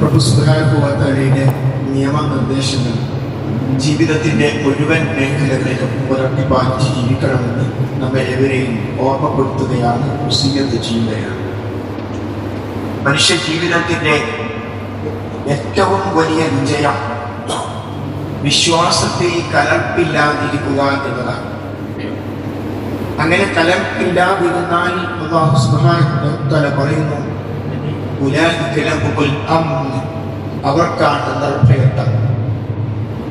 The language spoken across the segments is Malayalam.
പ്രഭു സുബ്ഹാനഹു വ തആലയുടെ നിയമനിർദ്ദേശങ്ങൾ ജീവിതത്തിൻ്റെ മുഴുവൻ മേഖലകളിലും പുലർത്തി പാലിച്ച് ജീവിക്കണമെന്ന് നമ്മെ ഏവരെയും ഓർമ്മപ്പെടുത്തുകയാണ്, വസിയ്യത്ത് ചെയ്യുകയാണ്. മനുഷ്യ ജീവിതത്തിൻ്റെ ഏറ്റവും വലിയ വിജയം വിശ്വാസത്തിൽ കലർപ്പില്ലാതിരിക്കുക എന്നതാണ്. അങ്ങനെ കലർപ്പില്ലാതിരുന്നാൽ അല്ലാഹു സുബ്ഹാനഹു വ തആല പറയുന്നു, അവർക്കാണ് നിർഭയത,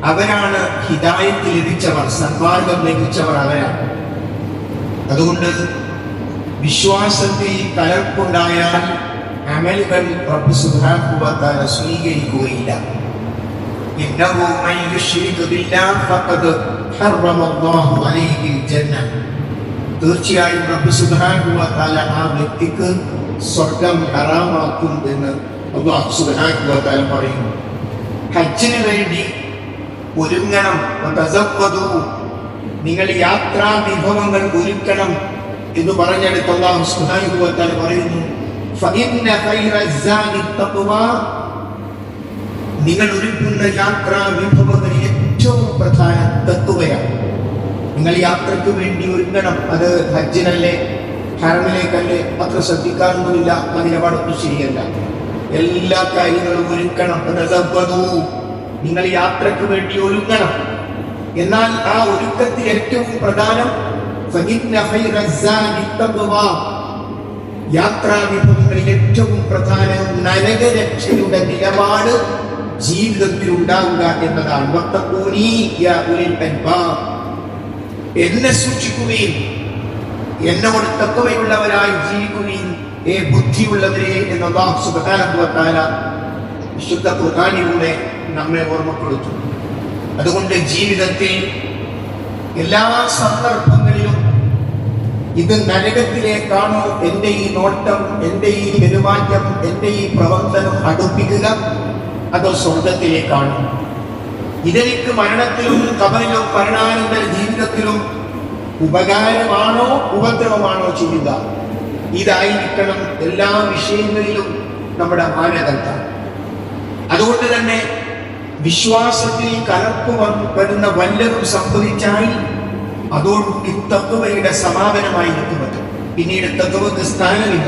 അവരാണ് ഹിദായത്ത് ലഭിച്ചവർ, സന്മാർഗം ലഭിച്ചവർ അവരാണ്. അതുകൊണ്ട് വിശ്വാസത്തിൽ കലർപ്പുണ്ടായാൽ അമലുകൾ റബ്ബ് സുബ്ഹാനഹു വ തആല സ്വീകരിക്കുകയില്ല. ഇന്നഹു മൻ യുശ്രിക് ബില്ലാഹി ഫഖദ് ഹറമല്ലാഹു അലൈഹിൽ ജന്ന. തീർച്ചയായും റബ്ബ് സുബ്ഹാനഹു വ തആല ആ വ്യക്തിക്ക് സ്വർഗം ഹറാമാക്കും എന്ന് അല്ലാഹു സുബ്ഹാനഹു വ തആല പറയുന്നു. ഹജ്ജിന് വേണ്ടി ഒരുങ്ങണം, നിങ്ങൾ യാത്രാ വിഭവങ്ങൾ ഒരുക്കണം എന്ന് പറഞ്ഞെടുത്ത് അല്ലാഹു സുബ്ഹാനഹു വ തആല പറയുന്നു, ഫഇന്ന ഖൈറസ്സാദി തഖ്വാ. നിങ്ങൾ ഒരുക്കുന്ന യാത്രാ വിഭവങ്ങളിൽ ഏറ്റവും പ്രധാനം തഖ്വയാണ്. നിങ്ങൾ യാത്രയ്ക്ക് വേണ്ടി ഒരുങ്ങണം. അത് ഹജ്ജിനല്ലേ, ഹറമിലേക്കല്ലേ, അത്ര ശ്രദ്ധിക്കാനൊന്നുമില്ല, ആ നിലപാടൊന്നും ശരിയല്ല. എല്ലാ കാര്യങ്ങളും ഒരുക്കണം. നിങ്ങൾ യാത്രയ്ക്ക് വേണ്ടി ഒരുങ്ങണം. എന്നാൽ ആ ഒരുക്കത്തിൽ ഏറ്റവും പ്രധാനം യാത്രാ വിഭവങ്ങളിൽ ഏറ്റവും പ്രധാനം നരകരക്ഷയുടെ നിലപാട് ജീവിതത്തിൽ ഉണ്ടാവുക എന്നതാണ്. എന്നെ സൂക്ഷിക്കുകയും എന്നോട് തഖ്വയുള്ളവരായി ജീവിക്കുകയും ബുദ്ധിയുള്ളവരെ എന്ന് അല്ലാഹു സുബ്ഹാനഹു വ തആല വിശുദ്ധ ഖുർആനിലൂടെ നമ്മെ ഓർമ്മപ്പെടുത്തുന്നു. അതുകൊണ്ട് ജീവിതത്തിൽ എല്ലാ സന്ദർഭങ്ങളിലും ഇത് നരകത്തിലേക്കാണോ എൻ്റെ ഈ നോട്ടം, എൻ്റെ ഈ പെരുമാറ്റം, എൻ്റെ ഈ പ്രവർത്തനം അടുപ്പിക്കുക, അതോ സ്വർഗത്തിലേക്കാണോ? ഇതെനിക്ക് മരണത്തിലും ഖബറിലും മരണാനന്തര ജീവിതത്തിലും ഉപകാരമാണോ ഉപദ്രവമാണോ ചെയ്യുക? ഇതായിരിക്കണം എല്ലാ വിഷയങ്ങളിലും നമ്മുടെ മാനദണ്ഡം. അതുകൊണ്ട് തന്നെ വിശ്വാസത്തിൽ കലർപ്പ് വരുന്ന വല്ലതും സംഭവിച്ചാൽ അതോടുകൂടി തഖ്വയുടെ സമാപനമായിരിക്കുന്നത്. പിന്നീട് തഖ്വക്ക് സ്ഥാനമില്ല.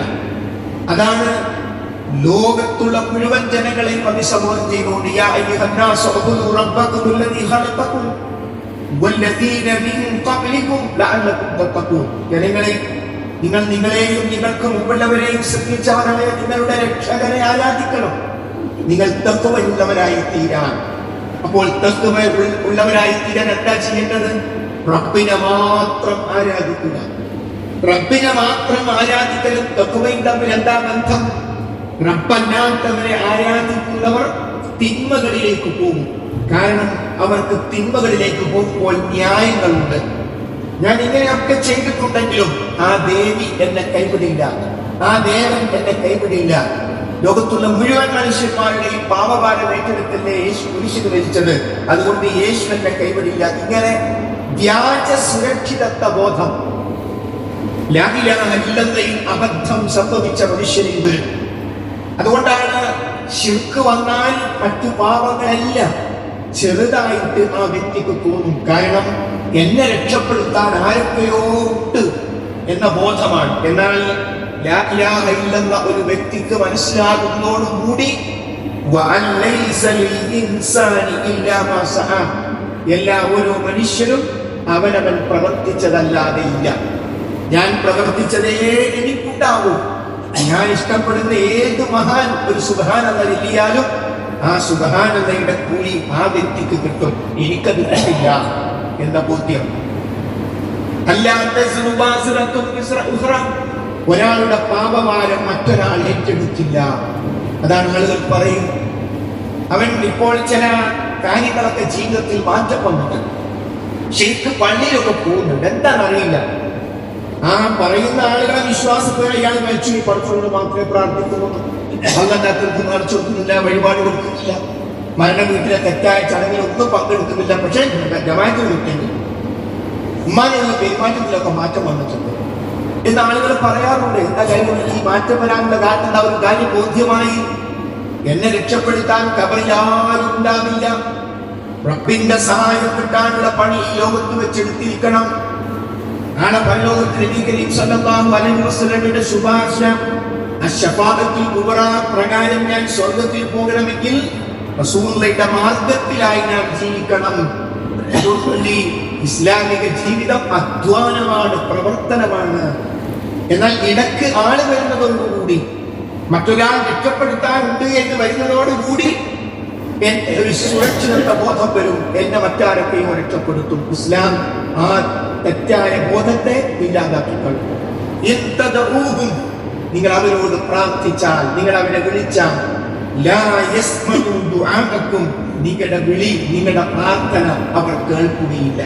അതാണ് ലോകത്തുള്ള മുഴുവൻ ജനങ്ങളെയും അഭിസംബോധന ചെയ്തുകൊണ്ട് യാ അയ്യുഹന്നാസു ഉബ്ദു റബ്ബക്കും അല്ലദീ ഖലഖക്കും വല്ലദീന മിൻ ഖബ്ലിക്കും ലഅല്ലക്കും തത്തഖൂൻ. ജനങ്ങളെ, നിങ്ങൾ നിങ്ങളെയും നിങ്ങൾക്ക് മുമ്പുള്ളവരെയും സൃഷ്ടിച്ചവനായ നിങ്ങളുടെ രക്ഷകനെ ആരാധിക്കണം. നിങ്ങൾ തഖ്വയുള്ളവരായി തീരാൻ. അപ്പോൾ തഖ്വ ഉള്ളവരായി തീരാൻ എന്താ ചെയ്യേണ്ടത്? റബ്ബിനെ മാത്രം ആരാധിക്കുക. റബ്ബിനെ മാത്രം ആരാധിക്കലും തഖ്വയും തമ്മിൽ എന്താ ബന്ധം? റബ്ബല്ലാത്തവരെ ആരാധിക്കുന്നവർ തിന്മകളിലേക്ക് പോകും. കാരണം അവർക്ക് തിന്മകളിലേക്ക് പോകുമ്പോൾ ന്യായങ്ങളുണ്ട്. ഞാൻ ഇങ്ങനെയൊക്കെ ചെയ്തിട്ടുണ്ടെങ്കിലും ആ ദേവി എന്നെ കൈവിടില്ല, ആ ദേവൻ എന്നെ കൈവിടില്ല. ലോകത്തുള്ള മുഴുവൻ മനുഷ്യന്മാരുടെയും പാപഭാരം ഏറ്റെടുത്തല്ലേ യേശു കുരിശിന് മരിച്ചത്, അതുകൊണ്ട് യേശു എന്നെ കൈവിടില്ല. ഇങ്ങനെ വ്യാജ സുരക്ഷിതത്വ ബോധം, ലാ ഇലാഹ ഇല്ലല്ലാഹ് അബദ്ധം സംഭവിച്ച മനുഷ്യരിൽ വരും. അതുകൊണ്ടാണ് ശിർക്ക് വന്നാൽ മറ്റു പാപങ്ങളെല്ലാം ചെറുതായിട്ട് ആ വ്യക്തിക്ക് തോന്നും. കാരണം എന്നെ രക്ഷപ്പെടുത്താൻ ആരൊക്കെയോ ഉണ്ട് എന്ന ബോധമാണ്. എന്നാൽ ലാ ഇലാഹ ഇല്ലല്ലാഹ് ഒരു വ്യക്തിക്ക് മനസ്സിലാകുന്നതോടുകൂടി എല്ലാ ഓരോ മനുഷ്യരും അവനവൻ പ്രവർത്തിച്ചതല്ലാതെ ഇല്ല. ഞാൻ പ്രവർത്തിച്ചതേ എനിക്കുണ്ടാവൂ. ഞാൻ ഇഷ്ടപ്പെടുന്ന ഏത് മഹാൻ ഒരു സുബ്ഹാനല്ലാഹ് ഇല്ലാലും ആ സുബ്ഹാനല്ലാഹയുടെ കൂലി ആ വ്യക്തിക്ക് കിട്ടും, എനിക്കത് കിട്ടില്ല എന്ന ബോധ്യം. ഒരാളുടെ പാപഭാരം മറ്റൊരാൾ ഏറ്റെടുക്കില്ല. അതാണ് ആളുകൾ പറയും, അവൻ ഇപ്പോൾ ചില കാര്യങ്ങളൊക്കെ ജീവിതത്തിൽ മാറ്റം വന്നിട്ടുണ്ട്, ശരിക്കും പള്ളിയിലൊക്കെ പോകുന്നുണ്ട്, എന്താണെന്നറിയില്ല. ആ പറയുന്ന ആളുകളെ വിശ്വാസത്തോടെ ഇയാൾ മരിച്ചു, ഈ പഠിച്ചോട് മാത്രമേ പ്രാർത്ഥിക്കുന്നുള്ളൂ, അല്ലാത്തവർക്ക് മറിച്ചു കൊടുക്കുന്നില്ല, വഴിപാട് കൊടുക്കുന്നില്ല, മരണ വീട്ടിലെ തെറ്റായ ചടങ്ങിലൊന്നും പങ്കെടുക്കുന്നില്ല. പക്ഷേ ജമാഅത്തിൽ കിട്ടുന്നില്ല, ഉമ്മാനുള്ള പെരുമാറ്റത്തിലൊക്കെ മാറ്റം വന്നിട്ടുണ്ട് എന്ന് ആളുകൾ പറയാറുണ്ട്. എന്താ കാര്യം? ഈ മാറ്റം വരാനുള്ള കാരണം എന്താ? ഒരു കാര്യം ബോധ്യമായി എന്നെ രക്ഷപ്പെടുത്താൻ ഖബറിൽ ആരും ഉണ്ടാവില്ല. റബ്ബിന്റെ സഹായം കിട്ടാനുള്ള പണി ഈ ലോകത്ത് വെച്ചെടുത്തിരിക്കണം. നാളെ പരലോകത്തിൽ നബി കരീം സല്ലല്ലാഹു അലൈഹി വസല്ലമയുടെ ശുപാർശ അശ്ശഫാഅത്തുൽ കുബ്ര പ്രകാരം ഞാൻ സ്വർഗ്ഗത്തിൽ പോകണമെങ്കിൽ റസൂലുള്ളാഹിയുടെ മാർഗ്ഗത്തിലായി ഞാൻ ജീവിക്കണം. ഇസ്ലാമിക ജീവിതം അധ്വാനമാണ്, പ്രവർത്തനമാണ്. എന്നാൽ ഇടക്ക് ആള് വരുന്നതോടുകൂടി, മറ്റൊരാൾ രക്ഷപ്പെടുത്താനുണ്ട് എന്ന് വരുന്നതോടുകൂടി ഒരു സുരക്ഷിത ബോധം വരും, എന്നെ മറ്റാരൊക്കെയും രക്ഷപ്പെടുത്തും. ഇസ്ലാം ആ തെറ്റായ ബോധത്തെ ഇല്ലാതാക്കി കളയും. നിങ്ങൾ അവരോട് പ്രാർത്ഥിച്ചാൽ, നിങ്ങൾ അവരെ വിളിച്ചാൽ, നിങ്ങളുടെ വിളി, നിങ്ങളുടെ പ്രാർത്ഥന അവർ കേൾക്കുകയില്ല.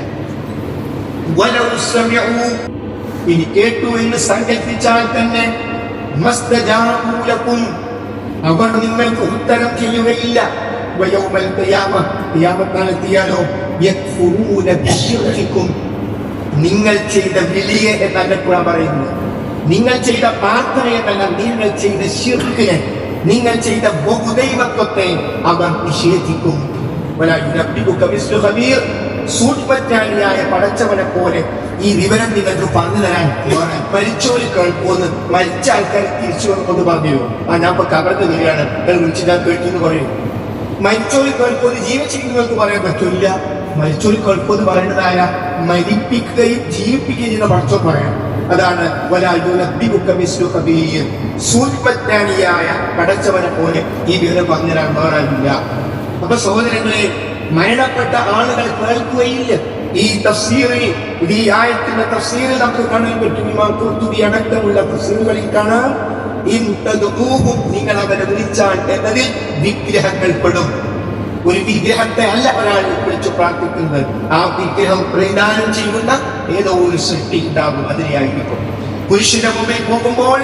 ഇനി കേട്ടു എന്ന് സങ്കല്പിച്ചാൽ തന്നെ അവർ നിങ്ങൾക്ക് ഉത്തരം ചെയ്യുകയില്ല. ിയാലോ നിങ്ങൾ ചെയ്ത വിളിയെ എന്നല്ല പറയുന്നു, നിങ്ങൾ ചെയ്ത പ്രാർത്ഥനയെന്നല്ല, നിങ്ങൾ ചെയ്ത ശിർക്കിനെ, നിങ്ങൾ ചെയ്ത ബഹുദൈവത്വത്തെ അവർ നിഷേധിക്കും. സൂക്ഷ്മജ്ഞാനിയായ പടച്ചവനെ പോലെ ഈ വിവരം നിങ്ങൾക്ക് പറഞ്ഞു തരാൻ മരിച്ചോര് കേൾക്കുമെന്ന് മരിച്ച ആൾക്കാർ തിരിച്ചു വന്നുകൊണ്ട് പറഞ്ഞു. ഞാൻ ഇപ്പൊ കബറത്ത് വരികയാണ്, വിളിച്ച് ഞാൻ കേൾക്കുന്നു പറയും. മരിച്ചോര് കേൾക്കുമെന്ന് ജീവിച്ചിരിക്കുന്നവർക്ക് പറയാൻ പറ്റില്ല. മരിച്ചോര് കേൾക്കുമെന്ന് പറയുന്നതായ മരിപ്പിക്കുകയും ജീവിപ്പിക്കുകയും ചെയ്യുന്ന പടച്ചോൻ പറയാം. അതാണ് സൂക്ഷ്മജ്ഞാനിയായ പടച്ചവനെ പോലെ ഈ വിവരം പറഞ്ഞു തരാൻ വേറാനില്ല. അപ്പൊ സഹോദരങ്ങളെ, മരണപ്പെട്ട ആളുകൾ കേൾക്കുകയില്ല. ഈ തഫ്സീറിൽ, ഈ ആയത്തിന്റെ തഫ്സീറിൽ നമുക്ക് കാണാൻ പറ്റും. ഇമാം ഖുർത്തുബി അടക്കമുള്ള തഫ്സീറുകളിൽ കാണാം, നിങ്ങൾ അവരെ വിളിച്ചാൽ എന്നതിൽ വിഗ്രഹങ്ങൾ പെടും. ഒരു വിഗ്രഹത്തെ അല്ല ഒരാൾ വിളിച്ചു പ്രാർത്ഥിക്കുന്നത്, ആ വിഗ്രഹം പ്രദാനം ചെയ്യുന്ന ഏതോ ഒരു സൃഷ്ടി ഉണ്ടാകും, അതിനെയായിരിക്കും. പുരുഷന്റെ മുമ്പിൽ പോകുമ്പോൾ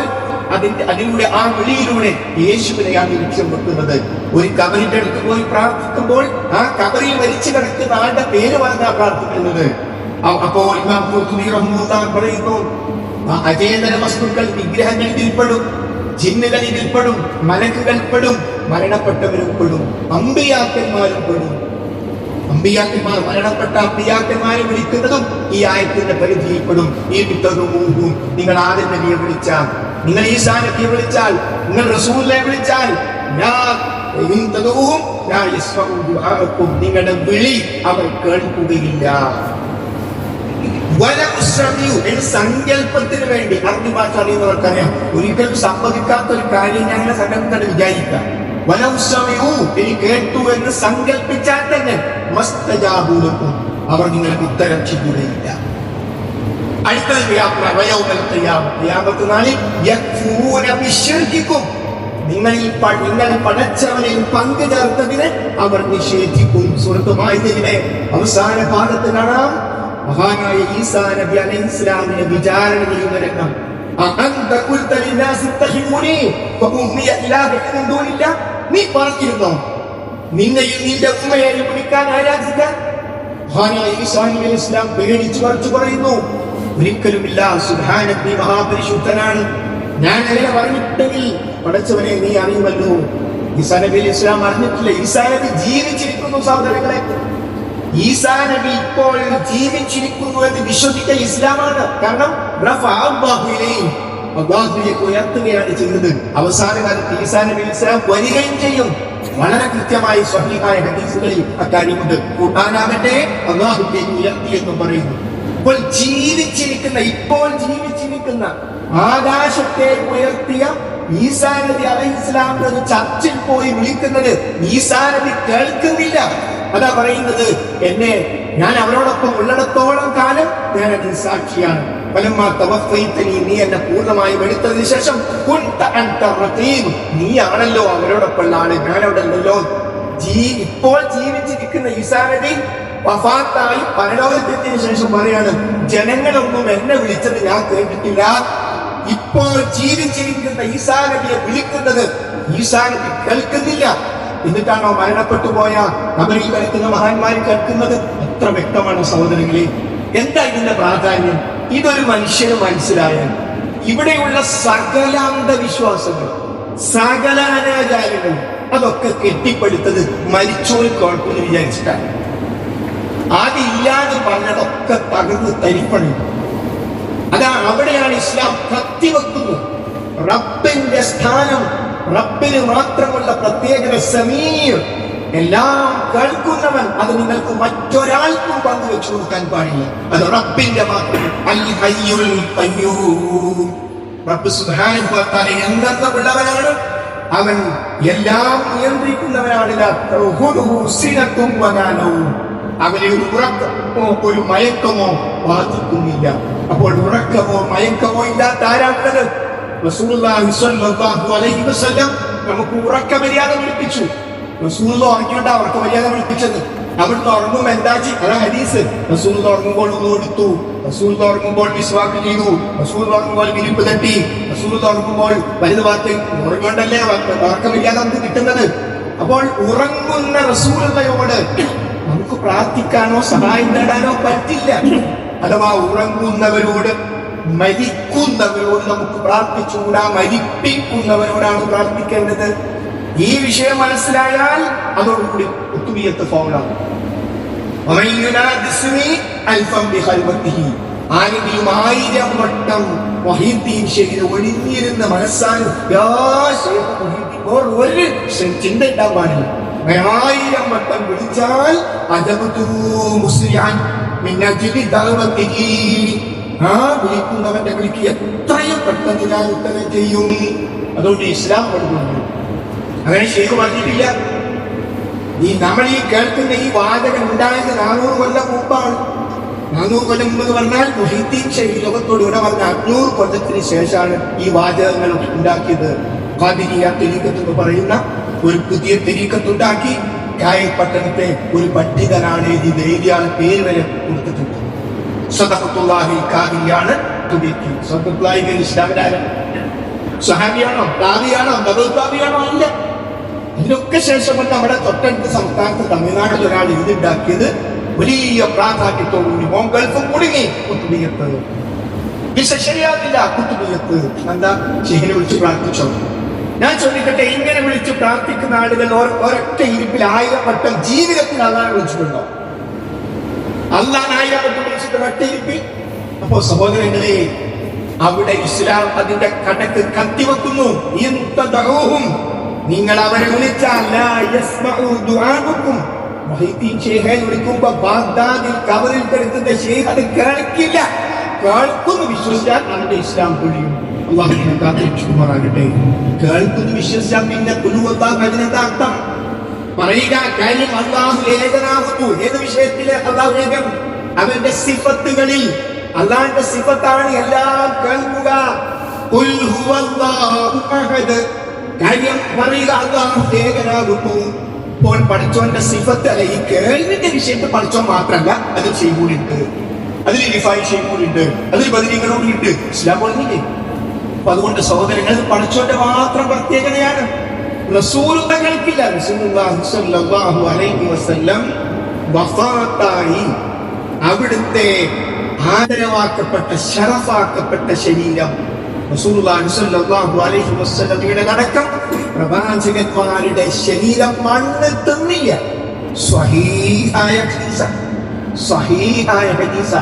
അതിലൂടെ ആ വിളിയിലൂടെ യേശുവിനെയാണ് ലക്ഷ്യം വെക്കുന്നത്. ഒരു കബറിന്റെ അടുത്ത് പോയി പ്രാർത്ഥിക്കുമ്പോൾ ആ കബറിൽ മരിച്ചു കിടക്കുന്ന ആളുടെ പേര് പറഞ്ഞാ പ്രാർത്ഥിക്കുന്നത്. അപ്പോൾ ഇമാം ഖുർത്തുബി റഹ്മത്തുള്ളാഹി പറയുന്നു, ആ അചേതന വസ്തുക്കൾ വിഗ്രഹങ്ങൾ ഇതിൽപ്പെടും, ജിന്നുകൾ ഇതിൽപ്പെടും, മലക്കുകൾ പെടും, മരണപ്പെട്ടവരും പെടും, അമ്പിയാക്കന്മാരും പെടും. അമ്പിയാക്കന്മാർ, മരണപ്പെട്ട അമ്പിയാക്കന്മാരെ വിളിക്കുന്നതും ഈ ആയത്തിന്റെ പരിധിയിൽപ്പെടും. ഈ വിത്തതും നിങ്ങൾ ആദ്യം നബിയെ വിളിച്ചാൽ, നിങ്ങൾ ഈസാ നബിയെ വിളിച്ചാൽ, നിങ്ങൾ റസൂലിനെ വിളിച്ചാൽ, നിങ്ങളുടെ വിളി അവർ കേൾക്കുകയില്ല. സങ്കല്പത്തിന് വേണ്ടി അറബി ഭാഷ അറിയുന്നവർക്കറിയാം, ഒരിക്കലും സംഭവിക്കാത്ത ഒരു കാര്യം ഞങ്ങളെ സങ്കല്പത്തിൽ വിചാരിക്കാം. ഇനി കേട്ടു എന്ന് സങ്കല്പിച്ചാൽ തന്നെ മസ്തജാബൂലക്കും അവർ നിങ്ങൾക്ക് ഉത്തരം ചെയ്യുകയില്ല. അടുത്ത നിങ്ങൾ പടച്ചവനിൽ പങ്കു ചേർത്തതിനെ അവർ നിഷേധിക്കും. സൂറത്ത് മാഇദയിലെ അവസാന ഭാഗത്ത് കാണാം, മഹാനായ ഈസാ നബി അലൈഹിസ്സലാമിനെ വിചാരണ ചെയ്യുന്ന രംഗം. നീ പറഞ്ഞിരുന്നോ നിന്നെയും നിന്റെ ഉമ്മയെയും വിളിക്കാൻ ആരാധിക്കാൻ? മഹാനായ ഈസാ നബി അലൈഹിസ്സലാം പേടിച്ചു മറിച്ചു പറയുന്നു, ഒരിക്കലുമില്ല, സുബ്ഹാനക, നീ മഹാപരിശുദ്ധനാണ്. ഞാൻ അങ്ങനെ പറഞ്ഞിട്ടെങ്കിൽ പടച്ചവനെ നീ അറിയുമല്ലോ. ഈസാ നബി അലൈഹിസ്സലാം അറിഞ്ഞിട്ടില്ല. ഈസാ നബി ജീവിച്ചിരിക്കുന്നു സഹോദരങ്ങളെ. ഈസാ നബി ഇപ്പോൾ ജീവിച്ചിരിക്കുന്നു എന്ന് വിശ്വസിച്ച ഇസ്ലാമാണ്. കാരണം അല്ലാഹുവിലേക്ക് ഉയർത്തുകയാണ് ചെയ്യുന്നത്. അവസാന കാലത്ത് ഈസാ നബി അലൈഹിസ്സലാം വരികയും ചെയ്യും. വളരെ കൃത്യമായി സ്വഹീഹായ ഹദീസുകളിൽ അക്കാര്യമുണ്ട്. ഖുർആനാകട്ടെ അല്ലാഹുവിലേക്ക് ഉയർത്തിയെന്നും പറയുന്നു. ഇപ്പോൾ ജീവിച്ചിരിക്കുന്ന ആകാശത്തെ ഉയർത്തിയ ഈസാ നബി അലൈഹിസ്സലാമിനെ ഒരു ചർച്ചിൽ പോയി വിളിക്കുന്നത് ഈസാ നബി കേൾക്കുന്നില്ല. അതാ പറയുന്നത്, ഞാൻ അവരോടൊപ്പം ഉള്ളിടത്തോളം കാലം ഞാൻ അതിന് സാക്ഷിയാണ്. നീ എന്നെ പൂർണ്ണമായി എടുത്തതിന് ശേഷം നീയാണല്ലോ അവരോടൊപ്പം ആള്, ഞാനവിടെ ഉണ്ടല്ലോ. ഇപ്പോൾ ജീവിച്ചിരിക്കുന്ന ഈസാ നബി വഫാത്തായി പരലോകത്തിന് ശേഷം പറയാണ്, ജനങ്ങളൊന്നും എന്നെ വിളിച്ചത് ഞാൻ കേട്ടിട്ടില്ല. ഇപ്പോൾ ജീവിച്ചിരിക്കുന്ന ഈസാ നബിയെ വിളിക്കുന്നത് ഈസാ നബി കേൾക്കുന്നില്ല. എന്നിട്ടാണോ മരണപ്പെട്ടു പോയ കബറിൽ കിടക്കുന്ന മഹാന്മാർ കേൾക്കുന്നത്? എത്ര വ്യക്തമാണ് സഹോദരങ്ങളെ. എന്താ ഇതിന്റെ പ്രാധാന്യം? ഇതൊരു മനുഷ്യന് മനസ്സിലായാൽ ഇവിടെയുള്ള സകല അന്ധവിശ്വാസങ്ങൾ, സകല അനാചാരങ്ങളും അതൊക്കെ കെട്ടിപ്പടുത്തത് മരിച്ചോൽ കേൾക്കുമെന്ന് വിചാരിച്ചിട്ടാണ്. ആദ്യം ഇല്ലാതെ പറഞ്ഞതൊക്കെ തകർന്ന് തരിപ്പണി. അവിടെയാണ് ഇസ്ലാം കത്തിവെക്കുന്നു. റബ്ബിന്റെ സ്ഥാനം, റബ്ബിന് മാത്രമുള്ള പ്രത്യേകത സമീർ, എല്ലാം കേൾക്കുന്നവൻ. അത് നിങ്ങൾക്ക് മറ്റൊരാൾക്കും പങ്കുവെച്ചു കൊടുക്കാൻ പാടില്ല. അത് റബ്ബിന്റെ മാത്രം. അൽ ഹയ്യുൽ ഖയ്യൂം. റബ്ബ് സുബ്ഹാനഹു വ തആല എന്നതുള്ളവനാണ്. അവൻ എല്ലാം നിയന്ത്രിക്കുന്നവനാണ്. അവന് ഒരു ഉറക്കമോ ഒരു മയക്കമോ ബാധിക്കുന്നില്ല. അപ്പോൾ ഉറക്കമോ മയക്കമോ ഇല്ലാത്ത ആരാണത്? റസൂലുള്ളാഹി സ്വല്ലല്ലാഹു അലൈഹി വസല്ലം നമുക്ക് ഉറക്കമര്യാദ വിളിപ്പിച്ചു. റസൂലുള്ള ഉറങ്ങിയോണ്ടാ ഉറക്കമര്യാദ വിളിപ്പിച്ചത്. അവിടുന്ന് ഉറങ്ങുമ്പോൾ എന്താ അതാ ഹദീസ്. റസൂലുള്ള ഉറങ്ങുമ്പോൾ ഒന്നും എടുത്തു, റസൂലുള്ള ഉറങ്ങുമ്പോൾ മിസ്വാക്ക് ചെയ്തു, റസൂലുള്ള ഉറങ്ങുമ്പോൾ വിരിപ്പ് തട്ടി, റസൂലുള്ള ഉറങ്ങുമ്പോൾ വലുത് ഭാഗത്ത് ഉറങ്ങോണ്ടല്ലേ ഉറക്കമില്ലാതെ നമുക്ക് കിട്ടുന്നത്. അപ്പോൾ ഉറങ്ങുന്ന റസൂലുള്ളയോട് നമുക്ക് പ്രാർത്ഥിക്കാനോ സഹായം തേടാനോ പറ്റില്ല. അഥവാ ഉറങ്ങുന്നവരോട്, മരിക്കുന്നവരോട് നമുക്ക് പ്രാർത്ഥിച്ചുകൂടാ, മരിപ്പിക്കുന്നവരോടാണ് പ്രാർത്ഥിക്കേണ്ടത്. ഈ വിഷയം മനസ്സിലായാൽ അതോടുകൂടി കുത്തുബിയത്ത് ഫൗളാണ്. ആരെങ്കിലും 1000 വട്ടം മുഹീദ്ദീൻ ഷെയ്ഖിനെ ഒഴിഞ്ഞിരുന്ന മനസ്സാണ് ഒരു ചിന്ത ഉണ്ടാൻ പാടില്ല. 1000 വട്ടം വിളിച്ചാൽ വിളിക്കുന്നവന്റെ വിളിക്ക് എത്രയും പെട്ടെന്ന് ഞാൻ ഉത്തരം ചെയ്യും. അതുകൊണ്ട് ഇസ്ലാം പഠിക്കുന്നു. അങ്ങനെ ഷെയ്ഖ് പറഞ്ഞിട്ടില്ല. നമ്മൾ ഈ കേൾക്കുന്ന ഈ വാചകം ഉണ്ടായത് 400 കൊല്ലം മുമ്പാണ്. 400 കൊല്ലം മുമ്പ് എന്ന് പറഞ്ഞാൽ മുഹീദ്ദീൻ ഷെയ്ഖ് ലോകത്തോട് ഇവിടെ പറഞ്ഞ 500 കൊല്ലത്തിന് ശേഷമാണ് ഈ വാചകങ്ങൾ ഉണ്ടാക്കിയത്. ഖാദിരിയ തരീഖത്ത് എന്ന് പറയുന്ന ഒരു പുതിയ തരീഖത്തുണ്ടാക്കി കായൽ പട്ടണത്തെ ഒരു പണ്ഡിതനാണ് എഴുതിയത്. എഴുതിയാൽ പേര് വരെ കൊടുത്തിട്ടുണ്ട്. സദഖത്തുല്ലാഹിൽ ഖാദിയാണ് തുബിക്കി. സദഖത്തുല്ലാഹി ഇസ്ലാമിലാരോ സഹാബിയാണോ, താബിയാണോ, താബിയാണോ? അല്ല. ഇതിനൊക്കെ ശേഷം നമ്മുടെ തൊട്ടടുത്ത സംസ്ഥാനത്ത് തമിഴ്നാട്ടിൽ ഒരാൾ ഇതുണ്ടാക്കിയത് വലിയ പ്രാധാന്യത്തോടുകൂടി മോൻ ഗൾഫ് കുടുങ്ങി. കുത്തുബിയത്ത് വിസ ശരിയാകില്ല. കുത്തുബിയത്ത് എന്താ ഷെയ്ഖിനെ വിളിച്ച് പ്രാർത്ഥിച്ചോ? ഞാൻ ചോദിക്കട്ടെ, ഇങ്ങനെ വിളിച്ച് പ്രാർത്ഥിക്കുന്ന ആളുകൾ ഒരൊറ്റ ഇരിപ്പിൽ 1000 വട്ടം ജീവിതത്തിൽ അല്ലാഹ് വിളിച്ചിട്ടുണ്ടോ? അല്ലാഹ് 1000 വട്ടം വിളിച്ചിട്ട് ഒറ്റ ഇരിപ്പിൽ? അപ്പോ സഹോദരങ്ങളെ, അവിടെ ഇസ്ലാം അതിന്റെ കടക്ക് കത്തിവെക്കുന്നു. നിങ്ങൾ അവരെ വിളിച്ചാൽ വിളിക്കുമ്പോ ബാഗ്ദാദിൽ കബറിൽ കിടക്കുന്ന ഷെയ്ഖ് അത് കേൾക്കില്ല. കേൾക്കുന്നു വിശ്വസിച്ചാൽ അവന്റെ ഇസ്ലാം പൊഴിയും. അള്ളാഹുവിനെ കാത്തിരക്ഷിക്കുമാറാകട്ടെ. കേൾക്കുന്നു വിശ്വസിച്ചാൽ പിന്നെ അതിനെന്താ അർത്ഥം? പറയുക കാര്യം അള്ളാഹു ഏകനാകുന്നു. ഏത് വിഷയത്തില് അള്ളാഹു ഏകം? അവന്റെ സിഫത്തുകളിൽ. അള്ളാഹുവിന്റെ സിഫത്താണ് എല്ലാം കേൾക്കുക. കാര്യം പറയുക അള്ളാഹു ഏകനാകുന്നു. ഇപ്പോൾ പഠിച്ചോന്റെ സിഫത്ത് അല്ല, ഈ കേൾവിന്റെ വിഷയത്തിൽ പഠിച്ചോ മാത്രമല്ല, അതിൽ ഷെയ്ഖുണ്ട്, അതിൽ റിഫായി ഷെയ്ഖുണ്ട്, അതിൽ ബദരീങ്ങളോടുണ്ട്. ഇസ്ലാം പറഞ്ഞില്ലേ? അപ്പൊ അതുകൊണ്ട് സഹോദരങ്ങൾ, പഠിച്ചോന്റെ മാത്രം പ്രത്യേകതയാണ്. റസൂലുള്ള കേൾക്കില്ല. റസൂലുള്ളാഹി സ്വല്ലല്ലാഹു അലൈഹി വസല്ലം വഫാത്തായി അവിടുത്തെ ആദരവാക്കപ്പെട്ട ശറഫാക്കപ്പെട്ട ശരീരം റസൂലുള്ളാഹി സ്വല്ലല്ലാഹു അലൈഹി വസല്ലമയുടെ അടക്കം പ്രവാചകന്മാരുടെ ശരീരം മണ്ണ് തിന്നില്ല. സ്വഹീഹായ ഹദീസ.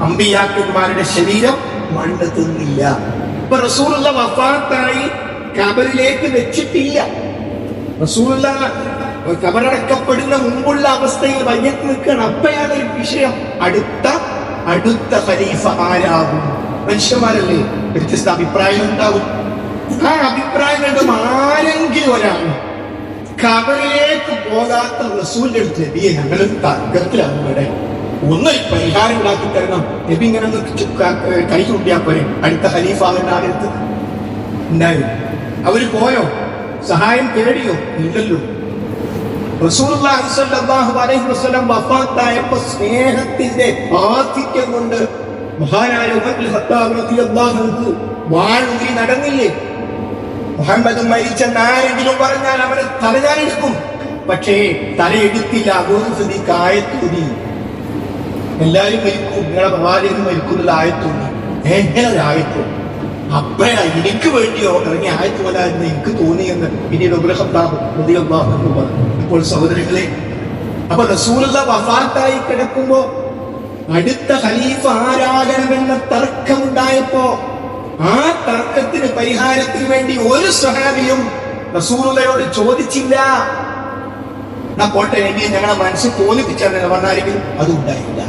അമ്പിയാക്കന്മാരുടെ ശരീരം മണ്ണ് തിന്നില്ല. ഇപ്പൊ റസൂലുള്ള വഫാത്തായി ഖബറിലേക്ക് വെച്ചിട്ടില്ല. റസൂലുള്ള ഖബറടക്കപ്പെടുന്ന മുമ്പുള്ള അവസ്ഥയിൽ വയ്യത്ത് നിൽക്കണം. അപ്പയാണ് ഒരു വിഷയം. അടുത്ത ഖലീഫ ആരാകും? മനുഷ്യന്മാരല്ലേ, വ്യത്യസ്ത അഭിപ്രായം ഉണ്ടാവും. ആ അഭിപ്രായങ്ങളും ആരെങ്കിലും ഒരാൾ ഖബറിലേക്ക് പോകാത്ത റസൂലിന്റെ അടുത്ത് നബിയെ, ഞങ്ങൾ തർക്കത്തിലാണ് ഇവിടെ, ഒന്ന് പരിഹാരം ഉണ്ടാക്കി തരണം. നബി ഇങ്ങനെ കൈ ചൂണ്ടിയാ പോരെ. അടുത്ത ഖലീഫ അവരുടെ ആരെടുത്ത് ഉണ്ടായിരുന്നു. അവര് പോയോ? സഹായം തേടിയോ? ഇല്ലല്ലോ. റസൂലുള്ളാഹി സ്വല്ലല്ലാഹു അലൈഹി വസല്ലം വഫാത്തായപ്പോൾ സ്നേഹത്തിന്റെ ആധിക്യം കൊണ്ട് മഹാനായ ഉമർ ഇബ്നുൽ ഖത്താബ് റളിയല്ലാഹു അൻഹു വാഴൂരി നടന്നില്ലേ? മുഹമ്മദ് മരിച്ചെന്ന് ആരെങ്കിലും പറഞ്ഞാൽ അവരെ തലയാനെടുക്കും. പക്ഷേ തലയെടുത്തില്ല. അബൂസുഫിക്ക് ആയത്തൂരി. എല്ലാരും മരിക്കും, നിങ്ങളെ പ്രവാചകൻ മരിക്കുന്നത് ആയത്തൂരി. എങ്ങനെ ആയത്തോ? അപ്പഴാ എനിക്ക് വേണ്ടിയോ ഇറങ്ങിയ ആയത്ത് പോലായിരുന്നു എനിക്ക് തോന്നിയെന്ന് പിന്നീട് എന്ന് പറഞ്ഞു. ഇപ്പോൾ സഹോദരങ്ങളെ, അപ്പൊ റസൂലുള്ള വഫാത്തായി കിടക്കുമ്പോ അടുത്ത ഖലീഫ ആരാകണമെന്ന തർക്കമുണ്ടായപ്പോ ആ തർക്കത്തിന് പരിഹാരത്തിന് വേണ്ടി ഒരു സ്വഹാബിയും റസൂലുള്ളയോട് ചോദിച്ചില്ല. പോട്ടെ എങ്കിൽ ഞങ്ങളെ മനസ്സിൽ തോന്നിപ്പിച്ചെന്ന് പറഞ്ഞായിരിക്കും അതും ഉണ്ടായില്ല.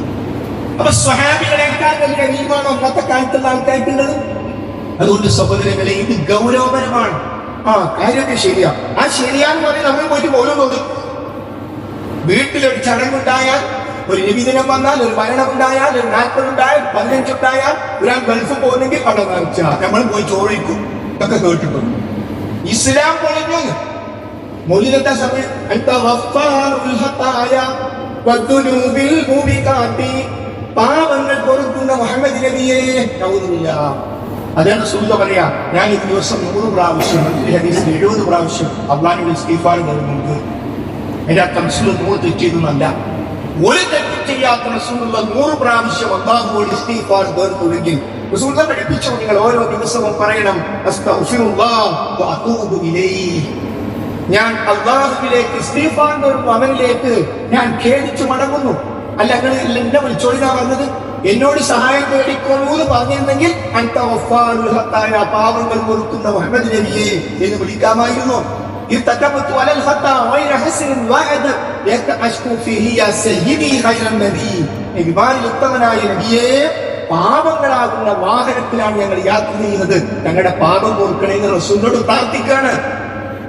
അപ്പൊ സ്വഹാബികളെക്കാൾ വലിയ അലീമാണോ അന്നത്തെ കാലത്തുള്ള ആൾക്കാർക്കുള്ളത്? അതുകൊണ്ട് സഹോദരങ്ങളെ, ഇത് ഗൗരവപരമാണ്. കാര്യമൊക്കെ ശരിയാ. ആ ശരിയാന്ന് പറഞ്ഞ് നമ്മൾ പോയിട്ട് പോലും തോന്നും. വീട്ടിലൊരു ചടങ്ങുണ്ടായാൽ, ഒരു നിവേദനം വന്നാൽ, ഒരു മരണമുണ്ടായാൽ, ഒരു 40 ഉണ്ടായാൽ, 15 ഉണ്ടായാൽ, ഒരാൾ ഗൾഫ് പോകുന്നെങ്കിൽ അവിടെ നിറച്ച നമ്മൾ പോയി ചോദിക്കും. ഇതൊക്കെ കേട്ടിട്ടുണ്ട്. ഇസ്ലാം പറഞ്ഞു മൗലിദത്തെ സമയം പാവങ്ങൾ പൊറുക്കുന്ന മുഹമ്മദ് നബിയെ. അതാണ് റസൂൽ പറയാ, ഞാൻ ഈ ദിവസം 100 പ്രാവശ്യം 70 പ്രാവശ്യം അള്ളാഹുവിന്റെ ഇസ്തിഗ്ഫാർ നൽകുന്നുണ്ട്. എന്റെ റസൂൽ 100 തെറ്റിയതൊന്നല്ല, ഒരു തെറ്റ് ചെയ്യാത്ത റസൂലുള്ള 100 പ്രാവശ്യം അള്ളാഹുവോട് ഇസ്തിഗ്ഫാർ നേർന്നുവെങ്കിൽ റസൂൽ പഠിപ്പിച്ചു, നിങ്ങൾ ഓരോ ദിവസവും പറയണം അസ്തഗ്ഫിറുല്ലാഹ് വ അതൂബു ഇലൈഹി. ഞാൻ അള്ളാഹുവിലേക്ക് ഇസ്തിഗ്ഫാർ നേർന്നു, അവനിലേക്ക് ഞാൻ ഖേദിച്ചു മടങ്ങുന്നു. അല്ല, നിങ്ങൾ എന്നെ വിളിച്ചോളിനാ പറഞ്ഞത്, എന്നോട് സഹായം തേടിക്കോളൂ എന്ന് പറഞ്ഞിരുന്നെങ്കിൽ പാവങ്ങൾ പൊറുക്കുന്ന മുഹമ്മദ് നബിയെ എന്ന് വിളിക്കാമായിരുന്നു. ഉത്തമനായ നബിയെ, പാപങ്ങളാകുന്ന വാഹനത്തിലാണ് ഞങ്ങൾ യാത്ര ചെയ്യുന്നത്, ഞങ്ങളുടെ പാപം പൊറുക്കണമെന്ന് റസൂലിനോട് പ്രാർത്ഥിക്കാണ്.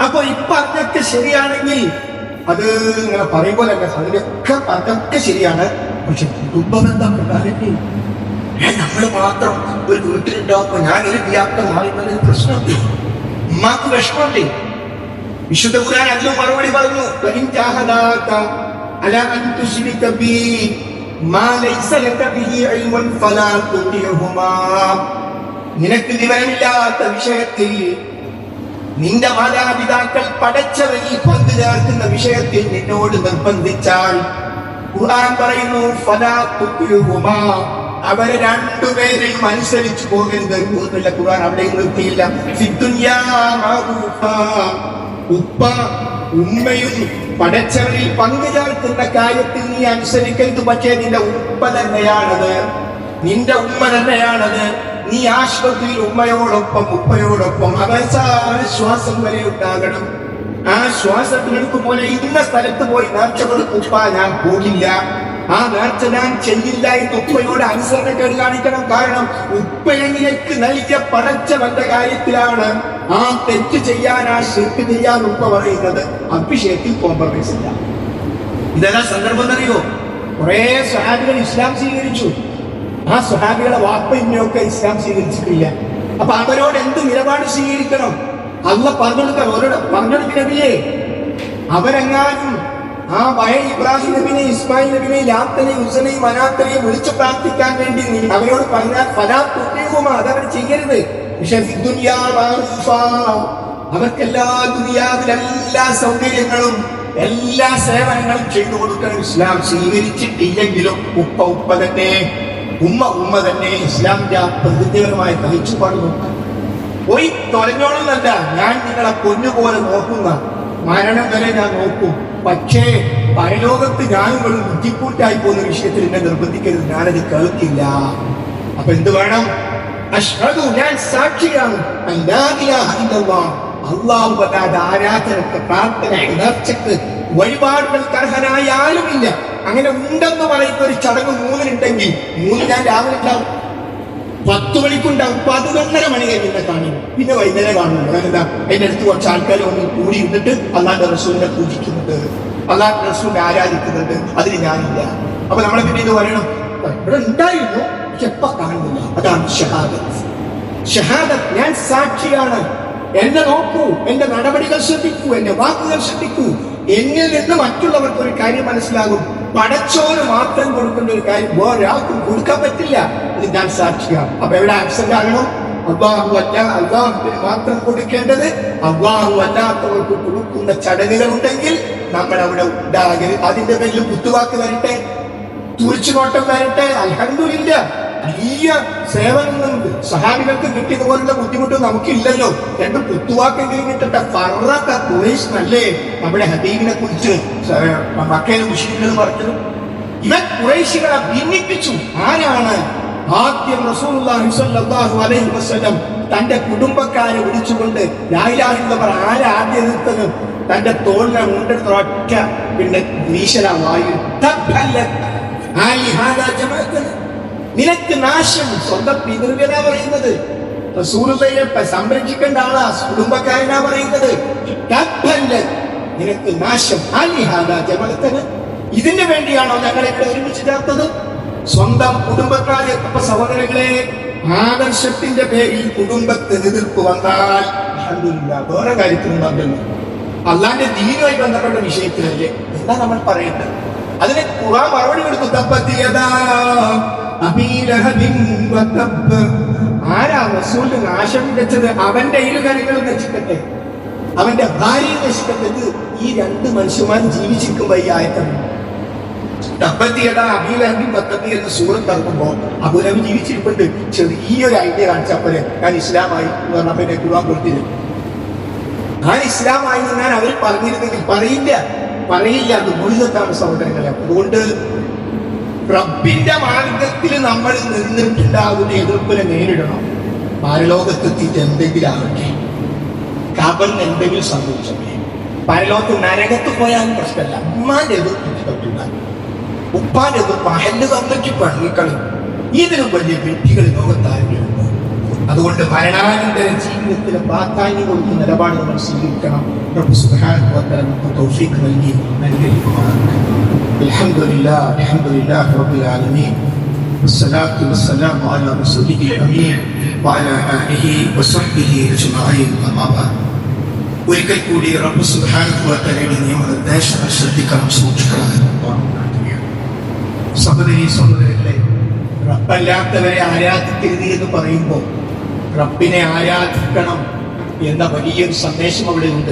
അപ്പൊ ഇപ്പൊ അതൊക്കെ ശരിയാണെങ്കിൽ അത് ഇങ്ങനെ പറയുമ്പോൾ അതൊക്കെ ശരിയാണ്. പക്ഷെ കുടുംബബന്ധം നമ്മൾ മാത്രം ഒരു വീട്ടിലുണ്ടാകുമ്പോ ഞാനൊരു വ്യാപ്തമാകുന്നത് പ്രശ്നമുണ്ട്, ഉമ്മാക്ക് വിഷമമുണ്ട്. വിശുദ്ധ ഖുർആൻ അതിന് മറുപടി പറഞ്ഞു, നിനക്ക് വിവരമില്ലാത്ത വിഷയത്തിൽ, നിന്റെ മാതാപിതാക്കൾ പടച്ചവനിൽ പങ്കു ചേർക്കുന്ന വിഷയത്തിൽ നിന്നോട് നിർബന്ധിച്ചാൽ ഖുർആൻ പറയുന്നു ഫലാ തുതിഉഹുമാ, അവരെ രണ്ടുപേരെയും അനുസരിച്ചു പോകരുത്. ഖുർആൻ അവിടെ നിർത്തിയില്ല. ഫിദ്ദുനിയാ മഅറൂഫാ, ഉപ്പ ഉമ്മയും പടച്ചവനിൽ പങ്കു ചേർക്കുന്ന കാര്യത്തിൽ നീ അനുസരിക്കരുത്. പക്ഷേ നിന്റെ ഉപ്പ തന്നെയാണത്, നിന്റെ ഉമ്മ തന്നെയാണത്. നീ ആശുപത്രിയിൽ ഉമ്മയോടൊപ്പം ഉപ്പയോടൊപ്പം അവസാന ശ്വാസം വരെ ഉണ്ടാകണം. ആ ശ്വാസത്തിനെടുക്കും പോലെ ഇന്ന സ്ഥലത്ത് പോയി നേർച്ച കൊടുക്കുപ്പ, ഞാൻ പോകില്ല, ആ നേർച്ച ഞാൻ ചെയ്യില്ല എന്ന് ഉപ്പയോട് അനുസരണക്കേട് കാണിക്കണം. കാരണം ഉപ്പയെങ്കിലേക്ക് നൽകിയ പടച്ചവന്റെ കാര്യത്തിലാണ് ആ തെറ്റ് ചെയ്യാൻ, ആ ശിർക്ക് ചെയ്യാൻ ഉപ്പ പറയുന്നത്. അഭിഷേകത്തിൽ കോംപ്രമൈസ് ഇല്ല. ഇതെല്ലാം സന്ദർഭം എന്നറിയോ? കുറെ സ്വഹാബികൾ ഇസ്ലാം സ്വീകരിച്ചു, ആ സ്വഹാബികളെ വാപ്പ ഇന്നൊക്കെ ഇസ്ലാം സ്വീകരിച്ചിട്ടില്ല. അപ്പൊ അവരോട് എന്ത് നിലപാട് സ്വീകരിക്കണം? അള്ളാഹ് പറഞ്ഞെടുക്കുന്നതില്ലേ? അവരെങ്ങാനും ആ പഴയ ഇബ്രാഹിം നബിനെ, ഇസ്മായിൽ നബിനെ, ലാത്തനെ, ഉസനെയും മനാത്തനെയും വിളിച്ചു പ്രാർത്ഥിക്കാൻ വേണ്ടി അവരോട് പറഞ്ഞാൽ അതവർ ചെയ്യരുത്. പക്ഷെ അവർക്കെല്ലാ ദുനിയാവിലെല്ലാ സൗകര്യങ്ങളും എല്ലാ സേവനങ്ങളും ചെയ്തു കൊടുക്കണം. ഇസ്ലാം സ്വീകരിച്ചിട്ടില്ലെങ്കിലും ഉപ്പ തന്നെ, ഉമ്മ തന്നെ ഇസ്ലാമിന്റെ പ്രതിനിധിപരമായ കാഴ്ചപ്പാട് നോക്കാം. പോയി തൊലഞ്ഞോളെന്നല്ല, ഞാൻ നിങ്ങളെ പൊന്നുപോലെ നോക്കുന്ന, മരണം വരെ ഞാൻ നോക്കും. പക്ഷേ പരലോകത്ത് ഞാനുകളും ബുദ്ധിക്കൂട്ടായി പോകുന്ന വിഷയത്തിൽ എന്നെ നിർബന്ധിക്കരുത്, ഞാനത് കേൾക്കില്ല. അപ്പൊ എന്ത് വേണം? അഷ്ഹദു, ഞാൻ സാക്ഷിയാണ്, അല്ലാ ഇലാഹ ഇല്ലല്ലാഹ്, അല്ലാഹു അല്ലാതെ ആരാധനക്ക്, പ്രാർത്ഥന, നേർച്ചക്ക്, വഴിപാടുകൾക്ക് അർഹനായ ആരുമില്ല. അങ്ങനെ ഉണ്ടെന്ന് പറയുന്ന ഒരു ചടങ്ങ് 3 ഞാൻ രാവിലെ ഉണ്ടാവും, 10 മണിക്കുണ്ടാവും, 11:30 മണി കഴിഞ്ഞ കാണും, പിന്നെ വൈകുന്നേരം കാണുന്നു. എന്താ? അതിന്റെ അടുത്ത് കുറച്ച് ആൾക്കാർ ഒന്ന് കൂടി ഇരുന്നിട്ട് അള്ളാഹുവിന്റെ റസൂലിനെ പൂജിക്കുന്നുണ്ട്, അള്ളാഹുവിന്റെ റസൂലിനെ ആരാധിക്കുന്നുണ്ട്. അതിന് ഞാനില്ല. അപ്പൊ നമ്മളെ പിന്നെ ഇത് പറയണം, ഇവിടെ ഉണ്ടായിരുന്നു പക്ഷെ എപ്പ കാണുന്നില്ല. അതാണ് ഷഹാദത്ത്. ഷഹാദത്ത്, ഞാൻ സാക്ഷിയാണ്, എന്നെ നോക്കൂ, എന്റെ നടപടികൾ ശ്രദ്ധിക്കൂ, എന്റെ വാക്കുകൾ ശ്രദ്ധിക്കൂ. എന്നിൽ നിന്ന് മറ്റുള്ളവർക്ക് ഒരു കാര്യം മനസ്സിലാകും, പടച്ചോന് മാത്രം കൊടുക്കേണ്ട ഒരു കാര്യം വേറൊരാൾക്കും കൊടുക്കാൻ പറ്റില്ല. ഇത് ഞാൻ സാക്ഷിയാണ്. അപ്പൊ എവിടെ ആക്സെന്റ് ആകണം? അള്ളാഹുവിന് മാത്രം കൊടുക്കേണ്ടത്. അള്ളാഹു അല്ലാത്തവർക്ക് കൊടുക്കുന്ന ചടങ്ങുകൾ ഉണ്ടെങ്കിൽ നമ്മൾ അവിടെ ഉണ്ടാകരുത്. അതിന്റെ പേരിൽ കുത്തുവാക്ക് വരട്ടെ, തുറിച്ചുനോട്ടം വരട്ടെ, അൽഹംദുലില്ലാ വലിയ സേവനങ്ങളുണ്ട്. സഹാബികൾക്ക് കിട്ടിയതുപോലുള്ള ബുദ്ധിമുട്ട് നമുക്കില്ലല്ലോ. രണ്ട് കുത്തുവാക്കെങ്കിലും കിട്ടട്ടെ. ഫറഖ ഖുറൈശ് എന്നല്ലേ നമ്മുടെ ഹബീബിനെ കുറിച്ച് മക്കയിലെ മുശ്രിക്കുകൾ പറഞ്ഞത്. ഇവൻ ഖുറൈശികളെ ഭിന്നിപ്പിച്ചു. ആരാണ്? ആദ്യം റസൂലുള്ളാഹി സ്വല്ലല്ലാഹു അലൈഹി വസല്ലം തന്റെ കുടുംബക്കാരെ വിളിച്ചുകൊണ്ട് ലാ ഇലാഹ ഇല്ലല്ലാഹ് ആരാദ്യം നിർത്തത്? തന്റെ തോളിനെ മുണ്ടെടുത്ത ഒറ്റ പിന്നെ വീശലായി. നിനക്ക് നാശം. സ്വന്തം പിതൃവ്യനാ പറയുന്നത്. റസൂലുള്ളാഹിയെ സംരക്ഷിക്കേണ്ട ആളാ, കുടുംബക്കാരനാ പറയുന്നത്. നിനക്ക് നാശം. ഇതിനു വേണ്ടിയാണോ ഞങ്ങളെ ഇവിടെ ഒരുമിച്ച് ചേർത്തത്? സ്വന്തം കുടുംബക്കാരെ. സഹോദരങ്ങളെ, ആദർശത്തിന്റെ പേരിൽ കുടുംബത്തിന് എതിർപ്പ് വന്നാൽ അൽഹംദുലില്ലാഹ് വേറെ കാര്യത്തിനും നല്ലല്ലോ. അള്ളാന്റെ ദീനുമായി ബന്ധപ്പെട്ട വിഷയത്തിലല്ലേ എന്താ നമ്മൾ പറയേണ്ടത്? അതിനെ ഖുർആൻ മറുപടി കൊടുത്തു. ആരാ റസൂൽ നാശം വിതച്ചത്? അവന്റെ ഇരു കാര്യങ്ങളും നശിക്കട്ടെ, അവന്റെ ഭാര്യ നശിക്കട്ടെ. ഈ രണ്ട് മനുഷ്യന്മാർ ജീവിച്ചിരിക്കുമ്പോ ഈ ആയത്താണ് എന്ന സൂറത്ത് ഇറങ്ങുമ്പോ അബൂലഹബ് ജീവിച്ചിരിപ്പുണ്ട്. ചെറിയൊരു ഐഡിയ കാണിച്ചപ്പോലെ ഞാൻ ഇസ്ലാമായി എന്ന് പറഞ്ഞ പിന്നെ ഖുർആൻ കൊടുത്തില്ല. ഞാൻ ഇസ്ലാമായി ഞാൻ അവർ പറഞ്ഞിരുന്നെങ്കിൽ പറയില്ല. അത് മുഴുവത്താണ് സഹോദരങ്ങളെ. അതുകൊണ്ട് റബ്ബിന്റെ മാർഗത്തിൽ നമ്മൾ നിന്നിട്ടുണ്ടാകുന്ന എതിർപ്പിനെ നേരിടണം. പരലോകത്തെത്തിയിട്ട് എന്തെങ്കിലും ആവട്ടെ, ഖബറിന് എന്തെങ്കിലും സംഭവിച്ചേ, പരലോകത്ത് നരകത്ത് പോയാലും പ്രശ്നമല്ല. ഉമ്മാന്റെ എതിർപ്പിന് പറ്റില്ല, ഉപ്പാന്റെ എതിർപ്പ് അഹല്ല് തന്നിട്ട് പണിക്കളി. ഇതിനും വലിയ വ്യക്തികൾ ലോകത്താരുണ്ട്. അതുകൊണ്ട് മരണാനന്തര ജീവിതത്തിന് പ്രാധാന്യം കൊടുക്കുന്ന നിലപാട് നമ്മൾ സ്വീകരിക്കണം. റബ്ബ് സുബ്ഹാനഹു വ തആല നമുക്ക് തൗഫീഖ് നൽകി അനുഗ്രഹിക്കുമാറാകട്ടെ. അൽഹംദുലില്ലാഹി റബ്ബിൽ ആലമീൻ. വസ്സലാത്തു വസ്സലാമു അലാ റസൂലിഹിൽ അമീൻ വഅലാ ആലിഹി വസഹ്ബിഹി അജ്മഈൻ. അമ്മാ ബഅദ്. ഒരിക്കൽ കൂടി റബ്ബ് സുബ്ഹാനഹു വ തആലയുടെ നിയമനിർദ്ദേശങ്ങൾ ശ്രദ്ധിക്കണം, സൂക്ഷിക്കണം. സഹോദരങ്ങളെ, റബ്ബല്ലാത്തവരെ ആരാധിക്കരുത് എന്ന് പറയുമ്പോൾ റബ്ബിനെ ആരാധിക്കണം എന്ന വലിയൊരു സന്ദേശം അവിടെ ഉണ്ട്.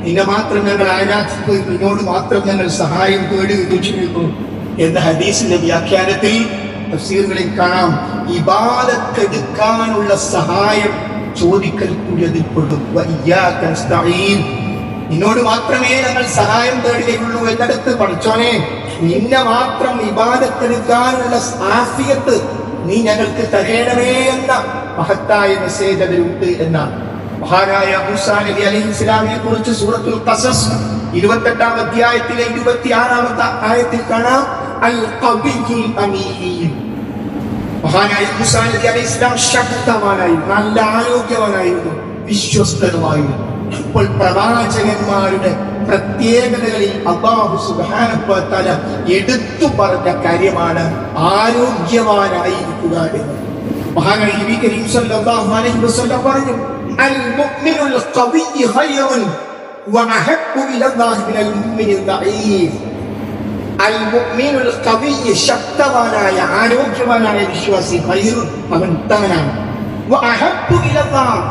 നിന്നെ മാത്രം ഞങ്ങൾ ആരാധിക്കുന്നു, നിന്നോട് മാത്രം ഞങ്ങൾ സഹായം തേടി വിളിച്ചിരുന്നു എന്ന ഹദീസിന്റെ വ്യാഖ്യാനത്തിൽ തഫ്സീറുകളിൽ കാണാം. ഇബാദത്ത് എടുക്കാനുള്ള സഹായം ചോദിക്കൽ കൂടി അതിൽ പെടും. നിന്നോട് മാത്രമേ ഞങ്ങൾ സഹായം തേടുകയുള്ളൂ എന്നിടത്ത് പഠിച്ചോനെ നിന്നെ മാത്രം ഇബാദത്തെടുക്കാനുള്ള ആഫിയത്ത് നീ ഞങ്ങൾക്ക് തരേണമേ എന്ന മഹത്തായ മെസ്സേജ് അതിലുണ്ട് എന്നാണ്. മഹാനായ മൂസാ നബി അലൈഹിസ്സലാമിനെ കുറിച്ച് സൂറത്തുൽ ഖസസ് 28-ാം അധ്യായത്തിലെ 26-ാമത്തെ ആയത്തിൽ കാണാം. അൽ ഖവിയ്യുൽ അമീൻ. മഹാനായ മൂസാ നബി അലൈഹിസ്സലാം ശക്തവാനായിരുന്നു, നല്ല ആരോഗ്യവാനായിരുന്നു, വിശ്വസ്തനുമായിരുന്നു. ഇപ്പോൾ പ്രവാചകന്മാരുടെ പ്രത്യേകതകളിൽ അല്ലാഹു സുബ്ഹാനഹു വ തആല എടുത്തു പറഞ്ഞ കാര്യമാണ് ആരോഗ്യവാനായിരിക്കുക എന്ന്. മഹാനായ നബി കരീം സല്ലല്ലാഹു അലൈഹി വസല്ലം പറഞ്ഞു, അൽ മുഅ്മിനുൽ ഖവിയ്യു ഖൈറുൻ വഅഹബ്ബു ഇലല്ലാഹി മിനൽ മുഅ്മിനിൽ ദഈഫ്. അൽ മുഅ്മിനുൽ ഖവിയ്യു ശക്തവാനായ ആരോഗ്യവാനായ വിശ്വാസി ഖൈറുൻ അവൻ ഉത്തമനാണ്.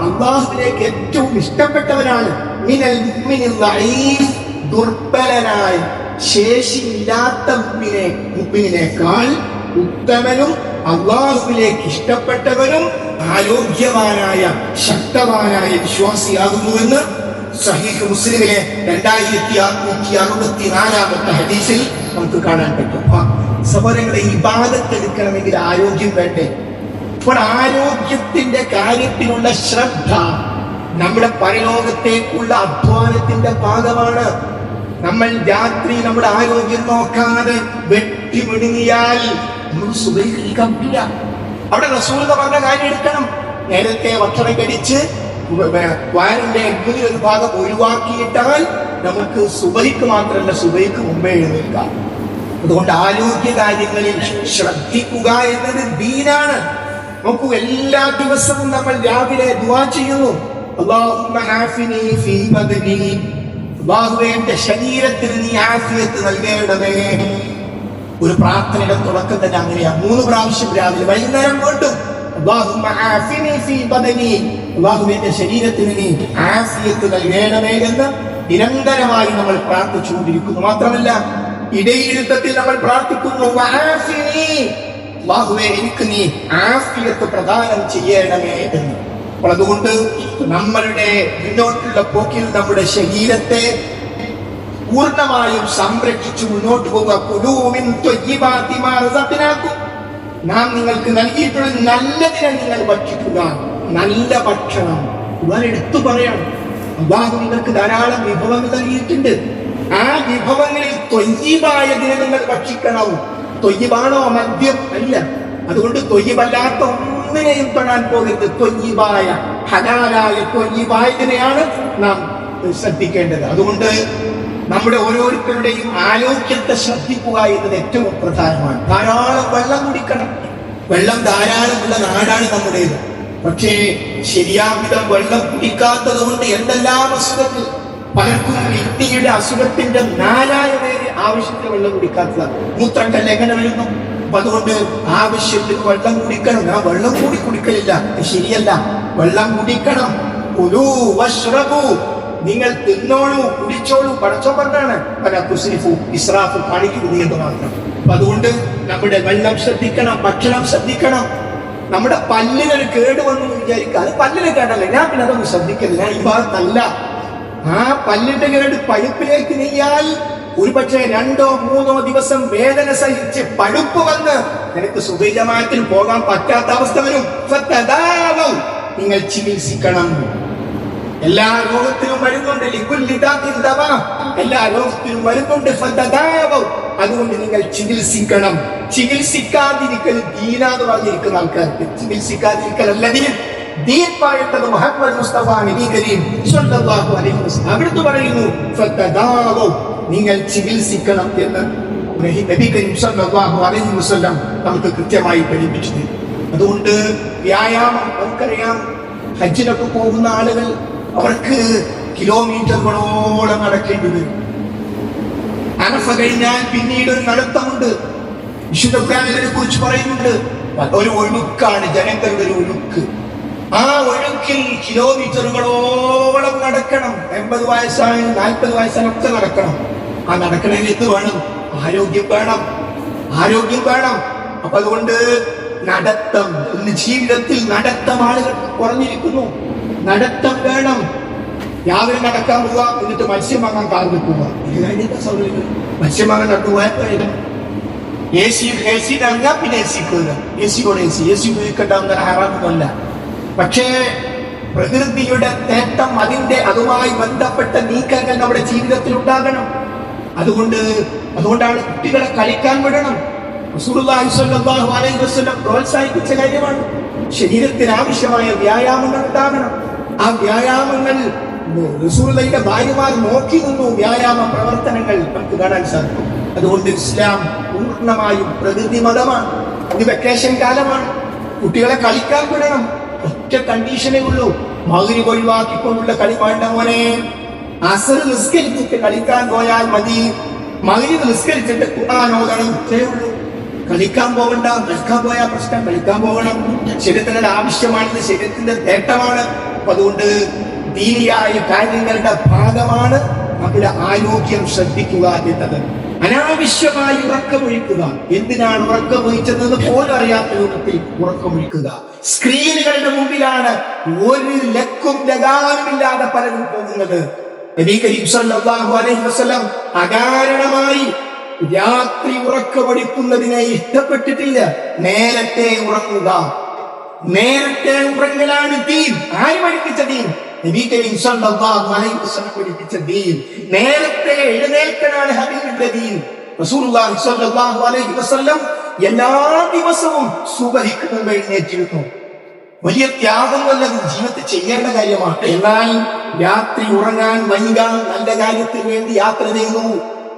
അള്ളാഹുവിലേക്ക് ഏറ്റവും ഇഷ്ടപ്പെട്ടവനാണ് മിനൽ മുഅ്മിനിൽ ദഈഫ്. ദുർബലനായ ശേഷിയില്ലാത്ത മുഅ്മിനേക്കാൾ ഉത്തമനും അള്ളാഹുവിലേക്ക് ഇഷ്ടപ്പെട്ടവനും ആരോഗ്യവാനായ ശക്തവാനായ വിശ്വാസിയാകുന്നുവെന്ന് സഹീഹ് മുസ്ലിമിലെ 2664-ാമത്തെ ഹദീസിൽ നമുക്ക് കാണാൻ പറ്റും. സഹോദരങ്ങളെ, ഇബാദത്ത് എടുക്കണമെങ്കിൽ ആരോഗ്യം വേണ്ടേ? ഇപ്പോൾ ആരോഗ്യത്തിന്റെ കാര്യത്തിലുള്ള ശ്രദ്ധ നമ്മുടെ പരലോകത്തേക്കുള്ള അധ്വാനത്തിന്റെ ഭാഗമാണ്. നമ്മൾ രാത്രി നമ്മുടെ ആരോഗ്യം നോക്കാതെ വെട്ടിമിടുങ്ങിയാൽ നമുക്ക് സുബഹിക്കാൻ പറ്റില്ല. അവിടെ റസൂൽ പറഞ്ഞ കാര്യം എടുക്കണം. നേരത്തെ ഭക്ഷണം കഴിച്ച് വയറിന്റെ എഗ്ഗിൽ ഒരു ഭാഗം ഒഴിവാക്കിയിട്ടാൽ നമുക്ക് സുബഹിക്ക് മാത്രമല്ല സുബഹിക്ക് മുമ്പേ എഴുന്നേൽക്കാം. അതുകൊണ്ട് ആരോഗ്യ കാര്യങ്ങളിൽ ശ്രദ്ധിക്കുക എന്നത് ദീനാണ്. നോക്കൂ, എല്ലാ ദിവസവും നമ്മൾ രാവിലെ ദുആ ചെയ്യുന്നു, അല്ലാഹുമ്മ ആഫിനി ഫീ ബദനി. അല്ലാഹുവേ, എൻ്റെ ശരീരത്തിന് നീ ആഫിയത്ത് നൽകണമേ. ഒരു പ്രാർത്ഥനയുടെ തുടക്കം തന്നെ അങ്ങനെയാ. 3 പ്രാവശ്യം രാവിലെ, വൈകുന്നേരം വീണ്ടും അല്ലാഹുമ്മ ആഫിനി ഫീ ബദനി. അല്ലാഹുവേ, എൻ്റെ ശരീരത്തിന് നീ ആഫിയത്ത് നൽകണമേ എന്ന് നിരന്തരമായി നമ്മൾ പ്രാർത്ഥിച്ചുകൊണ്ടിരിക്കുന്നു. മാത്രമല്ല, ഇടയിരുത്തത്തിൽ നമ്മൾ പ്രാർത്ഥിക്കുന്നു, വആഫിനി. അല്ലാഹുവേ എനിക്ക് നീ ആഫിയത്ത് പ്രദാനം ചെയ്യണമേ എന്ന്. അപ്പോൾ അതുകൊണ്ട് നമ്മളുടെ മുന്നോട്ടുള്ള പോക്കിൽ നമ്മുടെ ശരീരത്തെ പൂർണ്ണമായും സംരക്ഷിച്ചു മുന്നോട്ട് പോവുക. കുലൂ മിൻ ത്വയ്യിബാതി മാ റസഖ്നാകും, നാം നിങ്ങൾക്ക് നൽകിയിട്ടുള്ള നല്ലതിനെ നിങ്ങൾ ഭക്ഷിക്കുക. നല്ല ഭക്ഷണം ഖുർആൻ എടുത്തു പറയണം. അല്ലാഹു നിങ്ങൾക്ക് ധാരാളം വിഭവങ്ങൾ നൽകിയിട്ടുണ്ട്. ആ വിഭവങ്ങളിൽ ത്വയ്യിബായതിനെ നിങ്ങൾ ഭക്ഷിക്കണം. ത്വയ്യിബാണോ മദ്യം? അല്ല. അതുകൊണ്ട് ത്വയ്യിബല്ലാത്ത ഒന്നിനെയും തൊടാൻ പോകരുത്. ത്വയ്യിബായ ഹലാലായ ത്വയ്യിബായതിനെയാണ് നാം ശ്രദ്ധിക്കേണ്ടത്. അതുകൊണ്ട് നമ്മുടെ ഓരോരുത്തരുടെയും ആരോഗ്യത്തെ ശ്രദ്ധിക്കുക എന്നത് ഏറ്റവും പ്രധാനമാണ്. ധാരാളം വെള്ളം കുടിക്കണം. വെള്ളം ധാരാളമുള്ള നാടാണ് നമ്മുടേത്. പക്ഷേ ശരിയാവിധം വെള്ളം കുടിക്കാത്തത് കൊണ്ട് എന്തെല്ലാം അസുഖങ്ങൾ, പലർക്കും കിഡ്നിയുടെ അസുഖത്തിന്റെ 4 പേര് ആവശ്യത്തിന് വെള്ളം കുടിക്കാത്തതാണ്. മൂത്രക്കല്ല് എങ്ങനെ വരുന്നു? അപ്പൊ അതുകൊണ്ട് ആവശ്യത്തിന് വെള്ളം കുടിക്കണം. ഞാൻ വെള്ളം കൂടി കുടിക്കലില്ല, ശരിയല്ല. വെള്ളം കുടിക്കണം. കുലൂ വശ്റബൂ, നിങ്ങൾ തിന്നോളൂ, കുടിച്ചോളൂ. പടച്ചോൻ പറഞ്ഞാണ് പല തുസ്രിഫു, ഇസ്രാഫ് കാണിക്കരുത് എന്ന് മാത്രം. അപ്പൊ അതുകൊണ്ട് നമ്മുടെ വെള്ളം ശ്രദ്ധിക്കണം, ഭക്ഷണം ശ്രദ്ധിക്കണം. നമ്മുടെ പല്ലിനൊരു കേട് വന്നു വിചാരിക്കുക, അത് പല്ലിന് കേടല്ല, ഞാൻ പിന്നെ അതൊന്നും ശ്രദ്ധിക്കരുത്, ഞാൻ ഈ ഭാഗത്തല്ല. ആ പല്ലിന്റെ കേട് പഴുപ്പിലേക്ക് നീയാൽ ഒരു പക്ഷേ 2-3 ദിവസം വേദന സഹിച്ച് പഴുപ്പ് വന്ന് നിനക്ക് സുബഹിജമാഅത്തിന് പോകാൻ പറ്റാത്ത അവസ്ഥ വരും. നിങ്ങൾ ചികിത്സിക്കണം. എല്ലാ രോഗത്തിനും മരുന്നുണ്ട്. എല്ലാ രോഗത്തിനും മരുന്നുണ്ട്. അതുകൊണ്ട് നിങ്ങൾ ചികിത്സിക്കണം. ചികിത്സിക്കാതിരിക്കൽ ദീനാന്ന് പറഞ്ഞിരിക്കുന്ന ആൾക്കാർക്ക് ചികിത്സിക്കാതിരിക്കലല്ല ദീൻ. ദീൻ പറയേണ്ടത് മുഹമ്മദ് മുസ്തഫ നബി കരീം സ്വല്ലല്ലാഹു അലൈഹി വസല്ലം അവിടുന്ന് പറയുന്നു ഫതദാവു, നിങ്ങൾ ചികിത്സിക്കണം എന്ന് നബി കരീം സ്വല്ലല്ലാഹു അലൈഹി വസല്ലം നമുക്ക് കൃത്യമായി പഠിപ്പിച്ചു. അതുകൊണ്ട് വ്യായാമം നമുക്കറിയാം. ഹജ്ജിനൊക്കെ പോകുന്ന ആളുകൾ അവർക്ക് കിലോമീറ്ററുകളോളം നടക്കേണ്ടി വരും. അറഫ കഴിഞ്ഞാൽ പിന്നീട് ഒരു നടത്തമുണ്ട്. വിശുദ്ധ ഖുർആനിനെ കുറിച്ച് പറയുന്നുണ്ട്. ഒരു ഒഴുക്കാണ്, ജനങ്ങളുടെ ഒരു ഒഴുക്ക്. ആ ഒഴുക്കിൽ കിലോമീറ്ററുകളോളം നടക്കണം. 80 വയസ്സായാലും 40 വയസ്സായാലും ഒക്കെ നടക്കണം. ആ നടക്കണമെങ്കിൽ എന്ത് വേണം? ആരോഗ്യം വേണം. ആരോഗ്യം വേണം. അപ്പൊ അതുകൊണ്ട് നടത്തം, ഇന്ന് ജീവിതത്തിൽ നടത്തം ആളുകൾ കുറഞ്ഞിരിക്കുന്നു. നടത്തം വേണം. രാവിലെ നടക്കാൻ പോവുക, എന്നിട്ട് മത്സ്യം വാങ്ങാൻ കാറിൽ പോവുക. സൗകര്യം മത്സ്യം വാങ്ങാൻ നട്ടുപോയാൽ AC ഇറങ്ങാ, പിന്നെ AC കയറുക. AC ഉപയോഗിക്കേണ്ടാവുന്ന ഹറാമൊന്നുമല്ല. പക്ഷേ പ്രകൃതിയുടെ നേട്ടം, അതുമായി ബന്ധപ്പെട്ട നീക്കങ്ങൾ നമ്മുടെ ജീവിതത്തിൽ ഉണ്ടാകണം. അതുകൊണ്ടാണ് കുട്ടികളെ കളിക്കാൻ വിടണം. റസൂലുള്ളാഹി സ്വല്ലല്ലാഹു അലൈഹി വസല്ലം പ്രോത്സാഹിപ്പിച്ച കാര്യമാണ്. ശരീരത്തിന് ആവശ്യമായ വ്യായാമങ്ങൾ ഉണ്ടാകണം. ആ വ്യായാമങ്ങൾ റസൂലുള്ളാഹിയുടെ ഭാര്യമാർ നോക്കി നിന്നു. വ്യായാമ പ്രവർത്തനങ്ങൾ നമുക്ക് കാണാൻ സാധിക്കും. അതുകൊണ്ട് ഇസ്ലാം പൂർണ്ണമായും പ്രകൃതി മതമാണ്. ഇത് വെക്കേഷൻ കാലമാണ്. കുട്ടികളെ കളിക്കാൻ വിടണം. ഒറ്റ കണ്ടീഷനേ ഉള്ളൂ, മഗ്‌രിബ് ഒഴിവാക്കിക്കൊണ്ടുള്ള കളി വേണ്ട മോനെ. അസ്ർ നിസ്കരിച്ചിട്ട് കളിക്കാൻ പോയാൽ മതി. മഗ്‌രിബ് നിസ്കരിച്ചിട്ട് ഖുർആൻ ഓതണം, ഇത്രയേ ഉള്ളൂ. കളിക്കാൻ പോകണ്ട. കളിക്കാൻ പോയാൽ പ്രശ്നം. കളിക്കാൻ പോകണം. ശരീരത്തിന്റെ ആവശ്യമാണെന്ന്, ശരീരത്തിന്റെ നേട്ടമാണ്. അപ്പൊ അതുകൊണ്ട് ദീനിയായ കാര്യങ്ങളുടെ ഭാഗമാണ് നമ്മുടെ ആരോഗ്യം ശ്രദ്ധിക്കുക എന്നത്. അനാവശ്യമായി ഉറക്കമൊഴിക്കുക. എന്തിനാണ് ഉറക്കമൊഴിച്ചതെന്ന് പോലും അറിയാത്ത രൂപത്തിൽ ഉറക്കമൊഴിക്കുക. സ്ക്രീനുകളുടെ മുമ്പിലാണ് ഒരു ലക്കും ലഗാനുമില്ലാതെ പലരും പോകുന്നത്. നബി കരീം സ്വല്ലല്ലാഹു അലൈഹി വസല്ലം അകാരണമായി രാത്രി ഉറക്കമൊഴിക്കുന്നതിനെ ഇഷ്ടപ്പെട്ടിട്ടില്ല. നേരത്തെ ഉറങ്ങുക. നേരത്തെ ഉറങ്ങലാണ് ദീൻ. ആര് പഠിപ്പിച്ച ദീൻ? നബി കരീം സ്വല്ലല്ലാഹു അലൈഹി വസല്ലം പഠിപ്പിച്ച ദീൻ. നേരത്തെ എഴുന്നേൽക്കലാണ് ഹബീബിന്റെ ദീൻ. റസൂലുള്ളാഹി സ്വല്ലല്ലാഹു അലൈഹി വസല്ലം എല്ലാ ദിവസവും സുബഹിക്ക് മുമ്പ് എഴുന്നേറ്റിരുന്നു. വലിയ ത്യാഗം വല്ലത് ജീവിതത്തിൽ ചെയ്യേണ്ട കാര്യമാണ്. എന്നാൽ രാത്രി ഉറങ്ങാൻ വൈകാൻ, നല്ല കാര്യത്തിന് വേണ്ടി യാത്ര ചെയ്തു,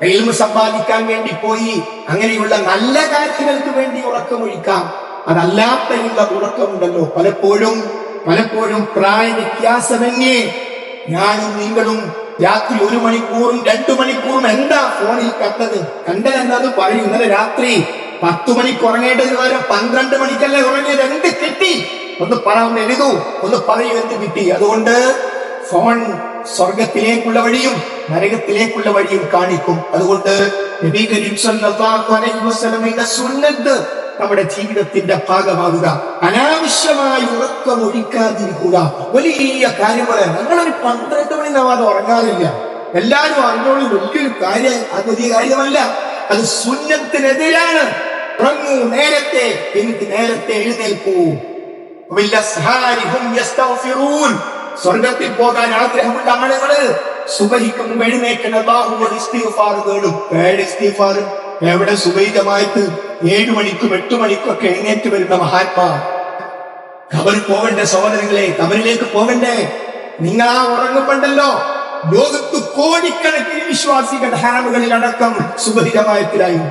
ഇൽമ് സമ്പാദിക്കാൻ വേണ്ടി പോയി, അങ്ങനെയുള്ള നല്ല കാര്യങ്ങൾക്ക് വേണ്ടി ഉറക്കമൊഴിക്കാം. അതല്ലാത്ത ഉറക്കമുണ്ടല്ലോ, പലപ്പോഴും പ്രായ വ്യത്യാസമന്യേ ഞാനും നിങ്ങളും രാത്രി 1 മണിക്കൂറും 2 മണിക്കൂറും എന്താ ഫോണിൽ കണ്ടതെന്നത് പറയും. ഇന്നലെ രാത്രി 10 മണിക്ക് ഉറങ്ങേണ്ടത് വരെ 12 മണിക്കല്ലേ ഉറങ്ങിയത്? എന്ത് കിട്ടി? ഒന്ന് പറയാൻ എഴുതൂ, ഒന്ന് പറയൂ എന്ത് കിട്ടി. അതുകൊണ്ട് ഫോൺ സ്വർഗത്തിലേക്കുള്ള വഴിയും നരകത്തിലേക്കുള്ള വഴിയും കാണിക്കും. അതുകൊണ്ട് നബി കരീം സ്വല്ലല്ലാഹു അലൈഹി വസല്ലമയുടെ സുന്നത്ത് നമ്മുടെ ജീവിതത്തിന്റെ ഭാഗമാകുക. അനാവശ്യമായി ഉറക്കം ഒഴിക്കാതിരിക്കുക. വലിയ കാര്യങ്ങളെ നമ്മളൊരു 12 മണി നമാസ് ഉറങ്ങാറില്ല. എല്ലാവരും അറിഞ്ഞോളൂ, വലിയൊരു കാര്യം, അത് വലിയ കാര്യമല്ല. അത് സുന്നത്തിനെതിരാണ്. ഉറങ്ങൂ നേരത്തെ, എനിക്ക് നേരത്തെ എഴുന്നേൽക്കൂ. സ്വർഗത്തിൽ പോകാൻ ആഗ്രഹമുള്ള ആളുകള് സുബഹിക്ക് മുമ്പ് എഴുന്നേൽക്കുന്ന അല്ലാഹുവോട് ഇസ്തിഗ്ഫാർ തേടും. ഇസ്തിഗ്ഫാർ എവിടെ? സുബഹികമായിട്ട് 7 മണിക്കും 8 മണിക്കൊക്കെ എഴുന്നേറ്റ് വരുന്ന മഹാത്മാ. ഖബറിൽ പോകണ്ടേ സഹോദരങ്ങളെ? ഖബറിലേക്ക് പോകണ്ടേ? നിങ്ങൾ ആ ഉറങ്ങുമ്പോണ്ടല്ലോ ലോകത്ത് കോടിക്കണക്കിന് വിശ്വാസികൾ ഹറമുകളിൽ അടക്കം സുബഹികമായത്തിലായി.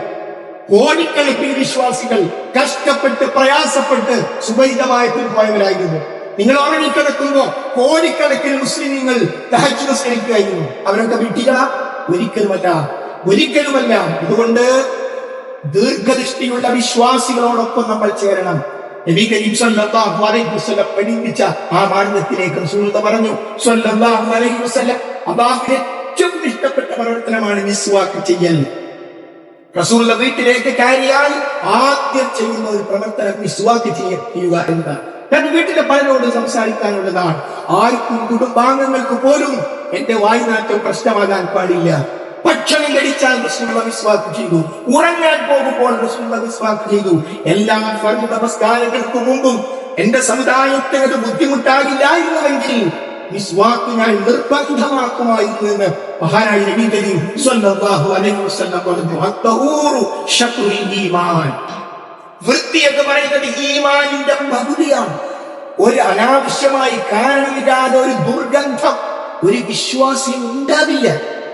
കോടിക്കണക്കിന് വിശ്വാസികൾ കഷ്ടപ്പെട്ട് പ്രയാസപ്പെട്ട് സുബഹികമായത്തിൽ പോയവരായിരുന്നു. നിങ്ങൾ ഉറങ്ങിക്കിടക്കുമ്പോ കോടിക്കണക്കിന് മുസ്ലിങ്ങൾ തഹജ്ജുദ് നിസ്കരിക്കുകയായിരുന്നു. അവരൊക്കെ വിട്ടികളാ? ഒരിക്കലുമല്ല. ഇതുകൊണ്ട് ദീർഘദൃഷ്ടിയുള്ള വിശ്വാസികളോടൊപ്പം നമ്മൾ ചേരണം. നബി കരീം സ്വല്ലല്ലാഹു അലൈഹി വസല്ലം പഠിപ്പിച്ച ആ മാർഗ്ഗത്തിലേക്ക് റസൂൽ പറഞ്ഞു സ്വല്ലല്ലാഹു അലൈഹി വസല്ലം, അല്ലാഹുവിന് ഏറ്റവും ഇഷ്ടപ്പെട്ട പ്രവർത്തനമാണ് മിസ്വാക്ക് ചെയ്യൽ. റസൂലിന്റെ വീട്ടിലേക്ക് കയറിയാൽ ആദ്യം ചെയ്യുന്ന ഒരു പ്രവർത്തനം മിസ്വാക്ക് ചെയ്യുക എന്നതാണ്. കാരണം വീട്ടിലെ പലരോട് സംസാരിക്കാനുള്ളതാണ്. ആർക്കും കുടുംബാംഗങ്ങൾക്ക് പോലും എന്റെ വായുനാറ്റം പ്രശ്നമാകാൻ പാടില്ല. ഭക്ഷണം കഴിച്ചാൽ റസൂലുള്ളാഹി മിസ്വാക്ക് ചെയ്തു. ഉറങ്ങാൻ പോകുമ്പോൾ റസൂലുള്ളാഹി മിസ്വാക്ക് ചെയ്തു. എല്ലാ ഫർദ് നമസ്കാരങ്ങൾക്ക് മുമ്പും എന്റെ സമുദായത്തിന് അത് ബുദ്ധിമുട്ടാകില്ലായിരുന്നുവെങ്കിൽ മിസ്വാക്ക് ഞാൻ നിർബന്ധമാക്കുമായിരുന്നു എന്ന് മഹാനായ നബി കരീം സ്വല്ലല്ലാഹു അലൈഹി വസല്ലം പറഞ്ഞു. അത്തഹൂറു ശത്റുൽ ഈമാൻ. വൃത്തി എന്ന് പറയുന്നത് ഈമാനിന്റെ പകുതിയാണ്. ഒരു അനാവശ്യമായി കാരണമില്ലാതെ ഒരു ദുർഗന്ധം ഒരു വിശ്വാസി ഉണ്ടാവില്ല.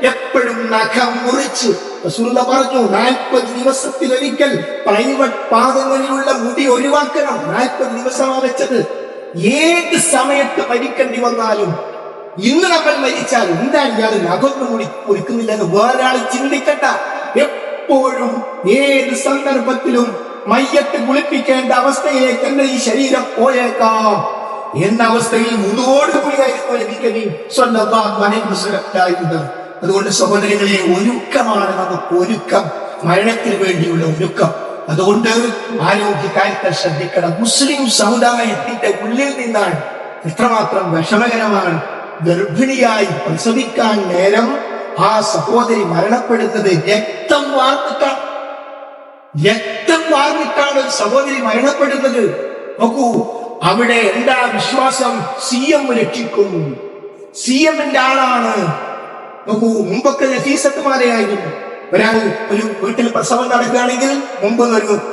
എപ്പോഴും നഖം മുറിച്ച് റസൂലുള്ളാഹി പറഞ്ഞു 40 ദിവസത്തിലൊരിക്കൽ പ്രൈവറ്റ് പാദങ്ങളിലുള്ള മുടി ഒഴിവാക്കണം. 40 ദിവസമാണ് വെച്ചത്. ഏത് സമയത്ത് മരിക്കേണ്ടി വന്നാലും, ഇന്ന് നമ്മൾ മരിച്ചാൽ എന്താണ് ഇയാൾ നഖൊന്നും മുറിക്കുന്നില്ലെന്ന് വേറൊരാൾ ചിന്തിക്കട്ട. എപ്പോഴും ഏത് സന്ദർഭത്തിലും മയ്യത്ത് കുളിപ്പിക്കേണ്ട അവസ്ഥയിലേക്ക് എന്റെ ഈ ശരീരം പോയേക്കാം എന്ന അവസ്ഥയിൽ മുതോടുകൂടിയായിരുന്നു. അതുകൊണ്ട് സഹോദരങ്ങളെ, ഒരുക്കമാണ് നമുക്ക് ഒരുക്കം, മരണത്തിന് വേണ്ടിയുള്ള ഒരുക്കം. അതുകൊണ്ട് ആരോഗ്യകാര്യത്തെ ശ്രദ്ധിക്കണം. മുസ്ലിം സമുദായത്തിന്റെ ഉള്ളിൽ നിന്നാണ് എത്രമാത്രം വിഷമകരമാണ്. ഗർഭിണിയായി പ്രസവിക്കാൻ നേരം ആ സഹോദരി മരണപ്പെടുന്നത് രക്തം വാർന്നിട്ടാണ് സഹോദരി മരണപ്പെടുന്നത്. നോക്കൂ, അവിടെ എന്താ വിശ്വാസം? CM രക്ഷിക്കും, CMന്റെ ആളാണ്. നോക്കൂ, മുമ്പൊക്കെ നഫീസത്തുമാലയായിരുന്നു. ഒരാൾ ഒരു വീട്ടിൽ പ്രസവം നടക്കുകയാണെങ്കിൽ മുമ്പ്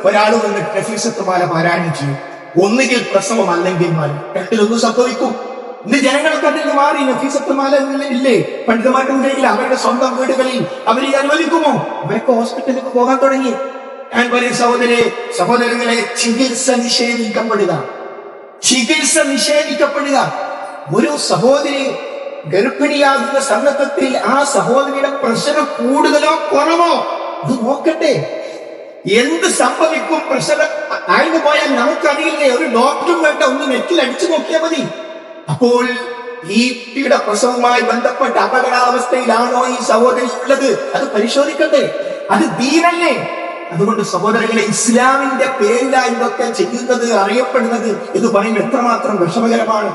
ഒരാൾ വന്നിട്ട് നഫീസത്തുമാല പാരായണം ചെയ്യും. ഒന്നുകിൽ പ്രസവം അല്ലെങ്കിൽ രണ്ടിലൊന്നും സംഭവിക്കും. ഇന്ന് ജനങ്ങൾക്ക് അതിൽ മാറി. നഫീസത്തുമാല ഇല്ലേ? പണ്ഡിതന്മാർക്കുണ്ടെങ്കിൽ അവരുടെ സ്വന്തം വീടുകളിൽ അവർ അനുവദിക്കുമോ? അവരൊക്കെ ഹോസ്പിറ്റലിലേക്ക് പോകാൻ തുടങ്ങി. ഞാൻ പറയും സഹോദരങ്ങളെ, ചികിത്സ നിഷേധിക്കപ്പെടുക. ഒരു സഹോദരി ഗർഭിണിയാകുന്ന സന്ദർഭത്തിൽ ആ സഹോദരിയുടെ പ്രഷർ കൂടുതലോ കുറവോ അത് നോക്കട്ടെ. എന്ത് സംഭവിക്കും? പ്രഷർ ആയിരുന്നു പോയാൽ നമുക്കറിയില്ലേ? ഒരു ഡോക്ടറും വേണ്ട, ഒന്ന് നെറ്റിൽ അടിച്ചു നോക്കിയാൽ മതി. അപ്പോൾ ഈ കുട്ടിയുടെ പ്രസവവുമായി ബന്ധപ്പെട്ട അപകടാവസ്ഥയിലാണോ ഈ സഹോദരി ഉള്ളത്? അത് പരിശോധിക്കട്ടെ. അത് ദീനല്ലേ? അതുകൊണ്ട് സഹോദരങ്ങളെ, ഇസ്ലാമിന്റെ പേരിലാണ് ഇതൊക്കെ ചെയ്യുന്നത്, അറിയപ്പെടുന്നത് എന്ന് പറയുമ്പോൾ എത്രമാത്രം വിഷമകരമാണ്.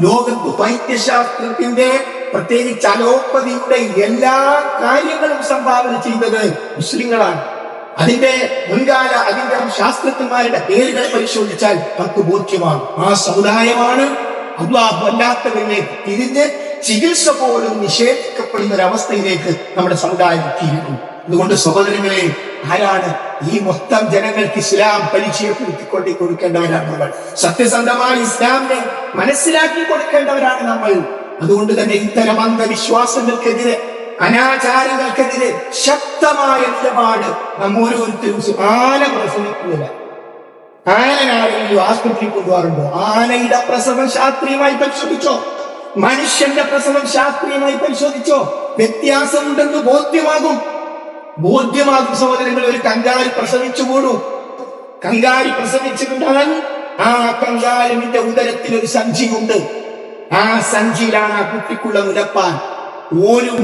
ലോകത്ത് വൈദ്യശാസ്ത്രത്തിന്റെ, പ്രത്യേകിച്ച് അലോപ്പതിയുടെ എല്ലാ കാര്യങ്ങളും സംഭാവന ചെയ്തത് മുസ്ലിങ്ങളാണ്. അതിന്റെ ശാസ്ത്രജ്ഞന്മാരുടെ പേരുകൾ പരിശോധിച്ചാൽ നമുക്ക് ബോധ്യമാണ്. ആ സമുദായമാണ് അല്ലാഹു അല്ലാത്തവരെ തിരിഞ്ഞ് ചികിത്സ പോലും നിഷേധിക്കപ്പെടുന്ന ഒരവസ്ഥയിലേക്ക് നമ്മുടെ സമുദായം എത്തിയിരിക്കുന്നു. അതുകൊണ്ട് സഹോദരങ്ങളെ, ആരാണ് ഈ മൊത്തം ജനങ്ങൾക്ക് ഇസ്ലാം പരിചയപ്പെടുത്തിക്കൊണ്ടേ കൊടുക്കേണ്ടവരാണ് നമ്മൾ. സത്യസന്ധമായ ഇസ്ലാമിനെ മനസ്സിലാക്കി കൊടുക്കേണ്ടവരാണ് നമ്മൾ. അതുകൊണ്ട് തന്നെ ഇത്തരം അന്ധവിശ്വാസങ്ങൾക്കെതിരെ, അനാചാരങ്ങൾക്കെതിരെ ശക്തമായ നിലപാട് നമ്മോരോരുത്തരും. ആന പ്രസവിക്കുന്നില്ല, ആനയാരെങ്കിലും ആസ്പത്രിയിൽ കൊണ്ടുപോകാറുണ്ടോ? ആനയുടെ പ്രസവം ശാസ്ത്രീയമായി പരിശോധിച്ചോ? മനുഷ്യന്റെ പ്രസവം ശാസ്ത്രീയമായി പരിശോധിച്ചോ? വ്യത്യാസമുണ്ടെന്ന് ബോധ്യമാകും സഹോദരങ്ങൾ. ഒരു കങ്കാരി പ്രസവിച്ചുകൂടും. കങ്കാരി പ്രസവിച്ചിട്ടുണ്ടാൽ ആ കങ്കാരുവിന്റെ ഉദരത്തിൽ ഒരു സഞ്ചിയുണ്ട്. ആ സഞ്ചിയിലാണ് ആ കുട്ടിക്കുള്ള മുലപ്പാൻ.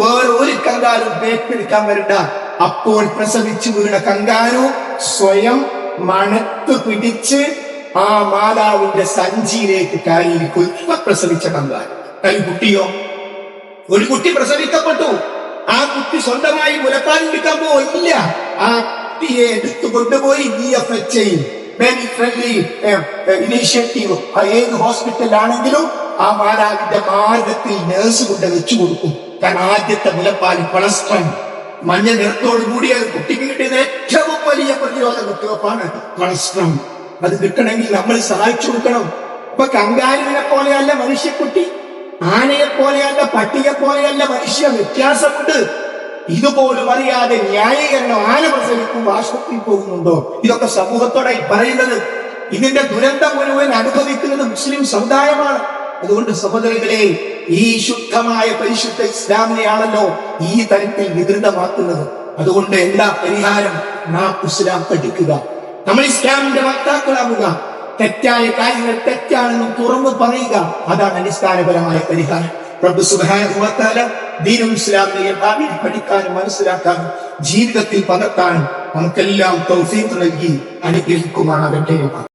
വേറൊരു കങ്കാരു ബേക്കെടുക്കാൻ വരണ്ട. അപ്പോൾ പ്രസവിച്ചു വീണ കങ്കാരു സ്വയം മണത്ത് പിടിച്ച് ആ മാതാവിന്റെ സഞ്ചിയിലേക്ക് കയറിയിരിക്കും. പ്രസവിച്ച കങ്കാരു. കുട്ടിയോ, ഒരു കുട്ടി പ്രസവിക്കപ്പെട്ടു. ആ കുട്ടി സ്വന്തമായി മുലപ്പാൽ എടുക്കാൻ പോയില്ല. ആ കുട്ടിയെ എടുത്തു കൊണ്ടുപോയി DFHA ഇനീഷ്യേറ്റീവ് ഏത് ഹോസ്പിറ്റലാണെങ്കിലും ആ മാതാവിന്റെ മാർഗത്തിൽ നേഴ്സ് കൊണ്ട് വെച്ചു കൊടുക്കും. കാരണം ആദ്യത്തെ മുലപ്പാൽ കൊളസ്ട്രോൾ മഞ്ഞ നിറത്തോട് കൂടി അത് കുട്ടിക്ക് കിട്ടിയത് ഏറ്റവും വലിയ പ്രതിരോധ കുത്തിവെപ്പാണ് കൊളസ്ട്രോൾ. അത് കിട്ടണമെങ്കിൽ നമ്മൾ സഹായിച്ചു കൊടുക്കണം. ഇപ്പൊ കങ്കാരുവിനെ പോലെയല്ല മനുഷ്യക്കുട്ടി, ആനയെ പോലെയല്ല, പട്ടിയെ പോലെയല്ല മനുഷ്യ. വ്യത്യാസമുണ്ട്. ഇതുപോലും അറിയാതെ ന്യായീകരണം. ആന പ്രസവിക്കുമ്പോൾ ആശുപത്രിയിൽ പോകുന്നുണ്ടോ? ഇതൊക്കെ സമൂഹത്തോടായി പറയുന്നത്. ഇതിന്റെ ദുരന്തം മുഴുവൻ അനുഭവിക്കുന്നത് മുസ്ലിം സമുദായമാണ്. അതുകൊണ്ട് സഹോദരങ്ങളെ, ഈ ശുദ്ധമായ പരിശുദ്ധ ഇസ്ലാമിനെയാണല്ലോ ഈ തരത്തിൽ വികൃതമാക്കുന്നത്. അതുകൊണ്ട് എല്ലാ പരിഹാരം നാം ഇസ്ലാം പഠിക്കുക, നമ്മൾ ഇസ്ലാമിന്റെ വക്താക്കളാവുക, തെറ്റായ കാര്യങ്ങൾ തെറ്റാണെന്നും തുറന്നു പറയുക. അതാണ് അടിസ്ഥാനപരമായ പരിഹാരം. റബ്ബ് സുബ്ഹാനഹു വ തആല ദീനുൽ ഇസ്ലാമിനെ യഥാർത്ഥത്തിൽ പഠിക്കാനും മനസ്സിലാക്കാനും ജീവിതത്തിൽ പകർത്താനും നമുക്കെല്ലാം തൗഫീഖ് നൽകി അനുഗ്രഹിക്കുമാറാകട്ടെ.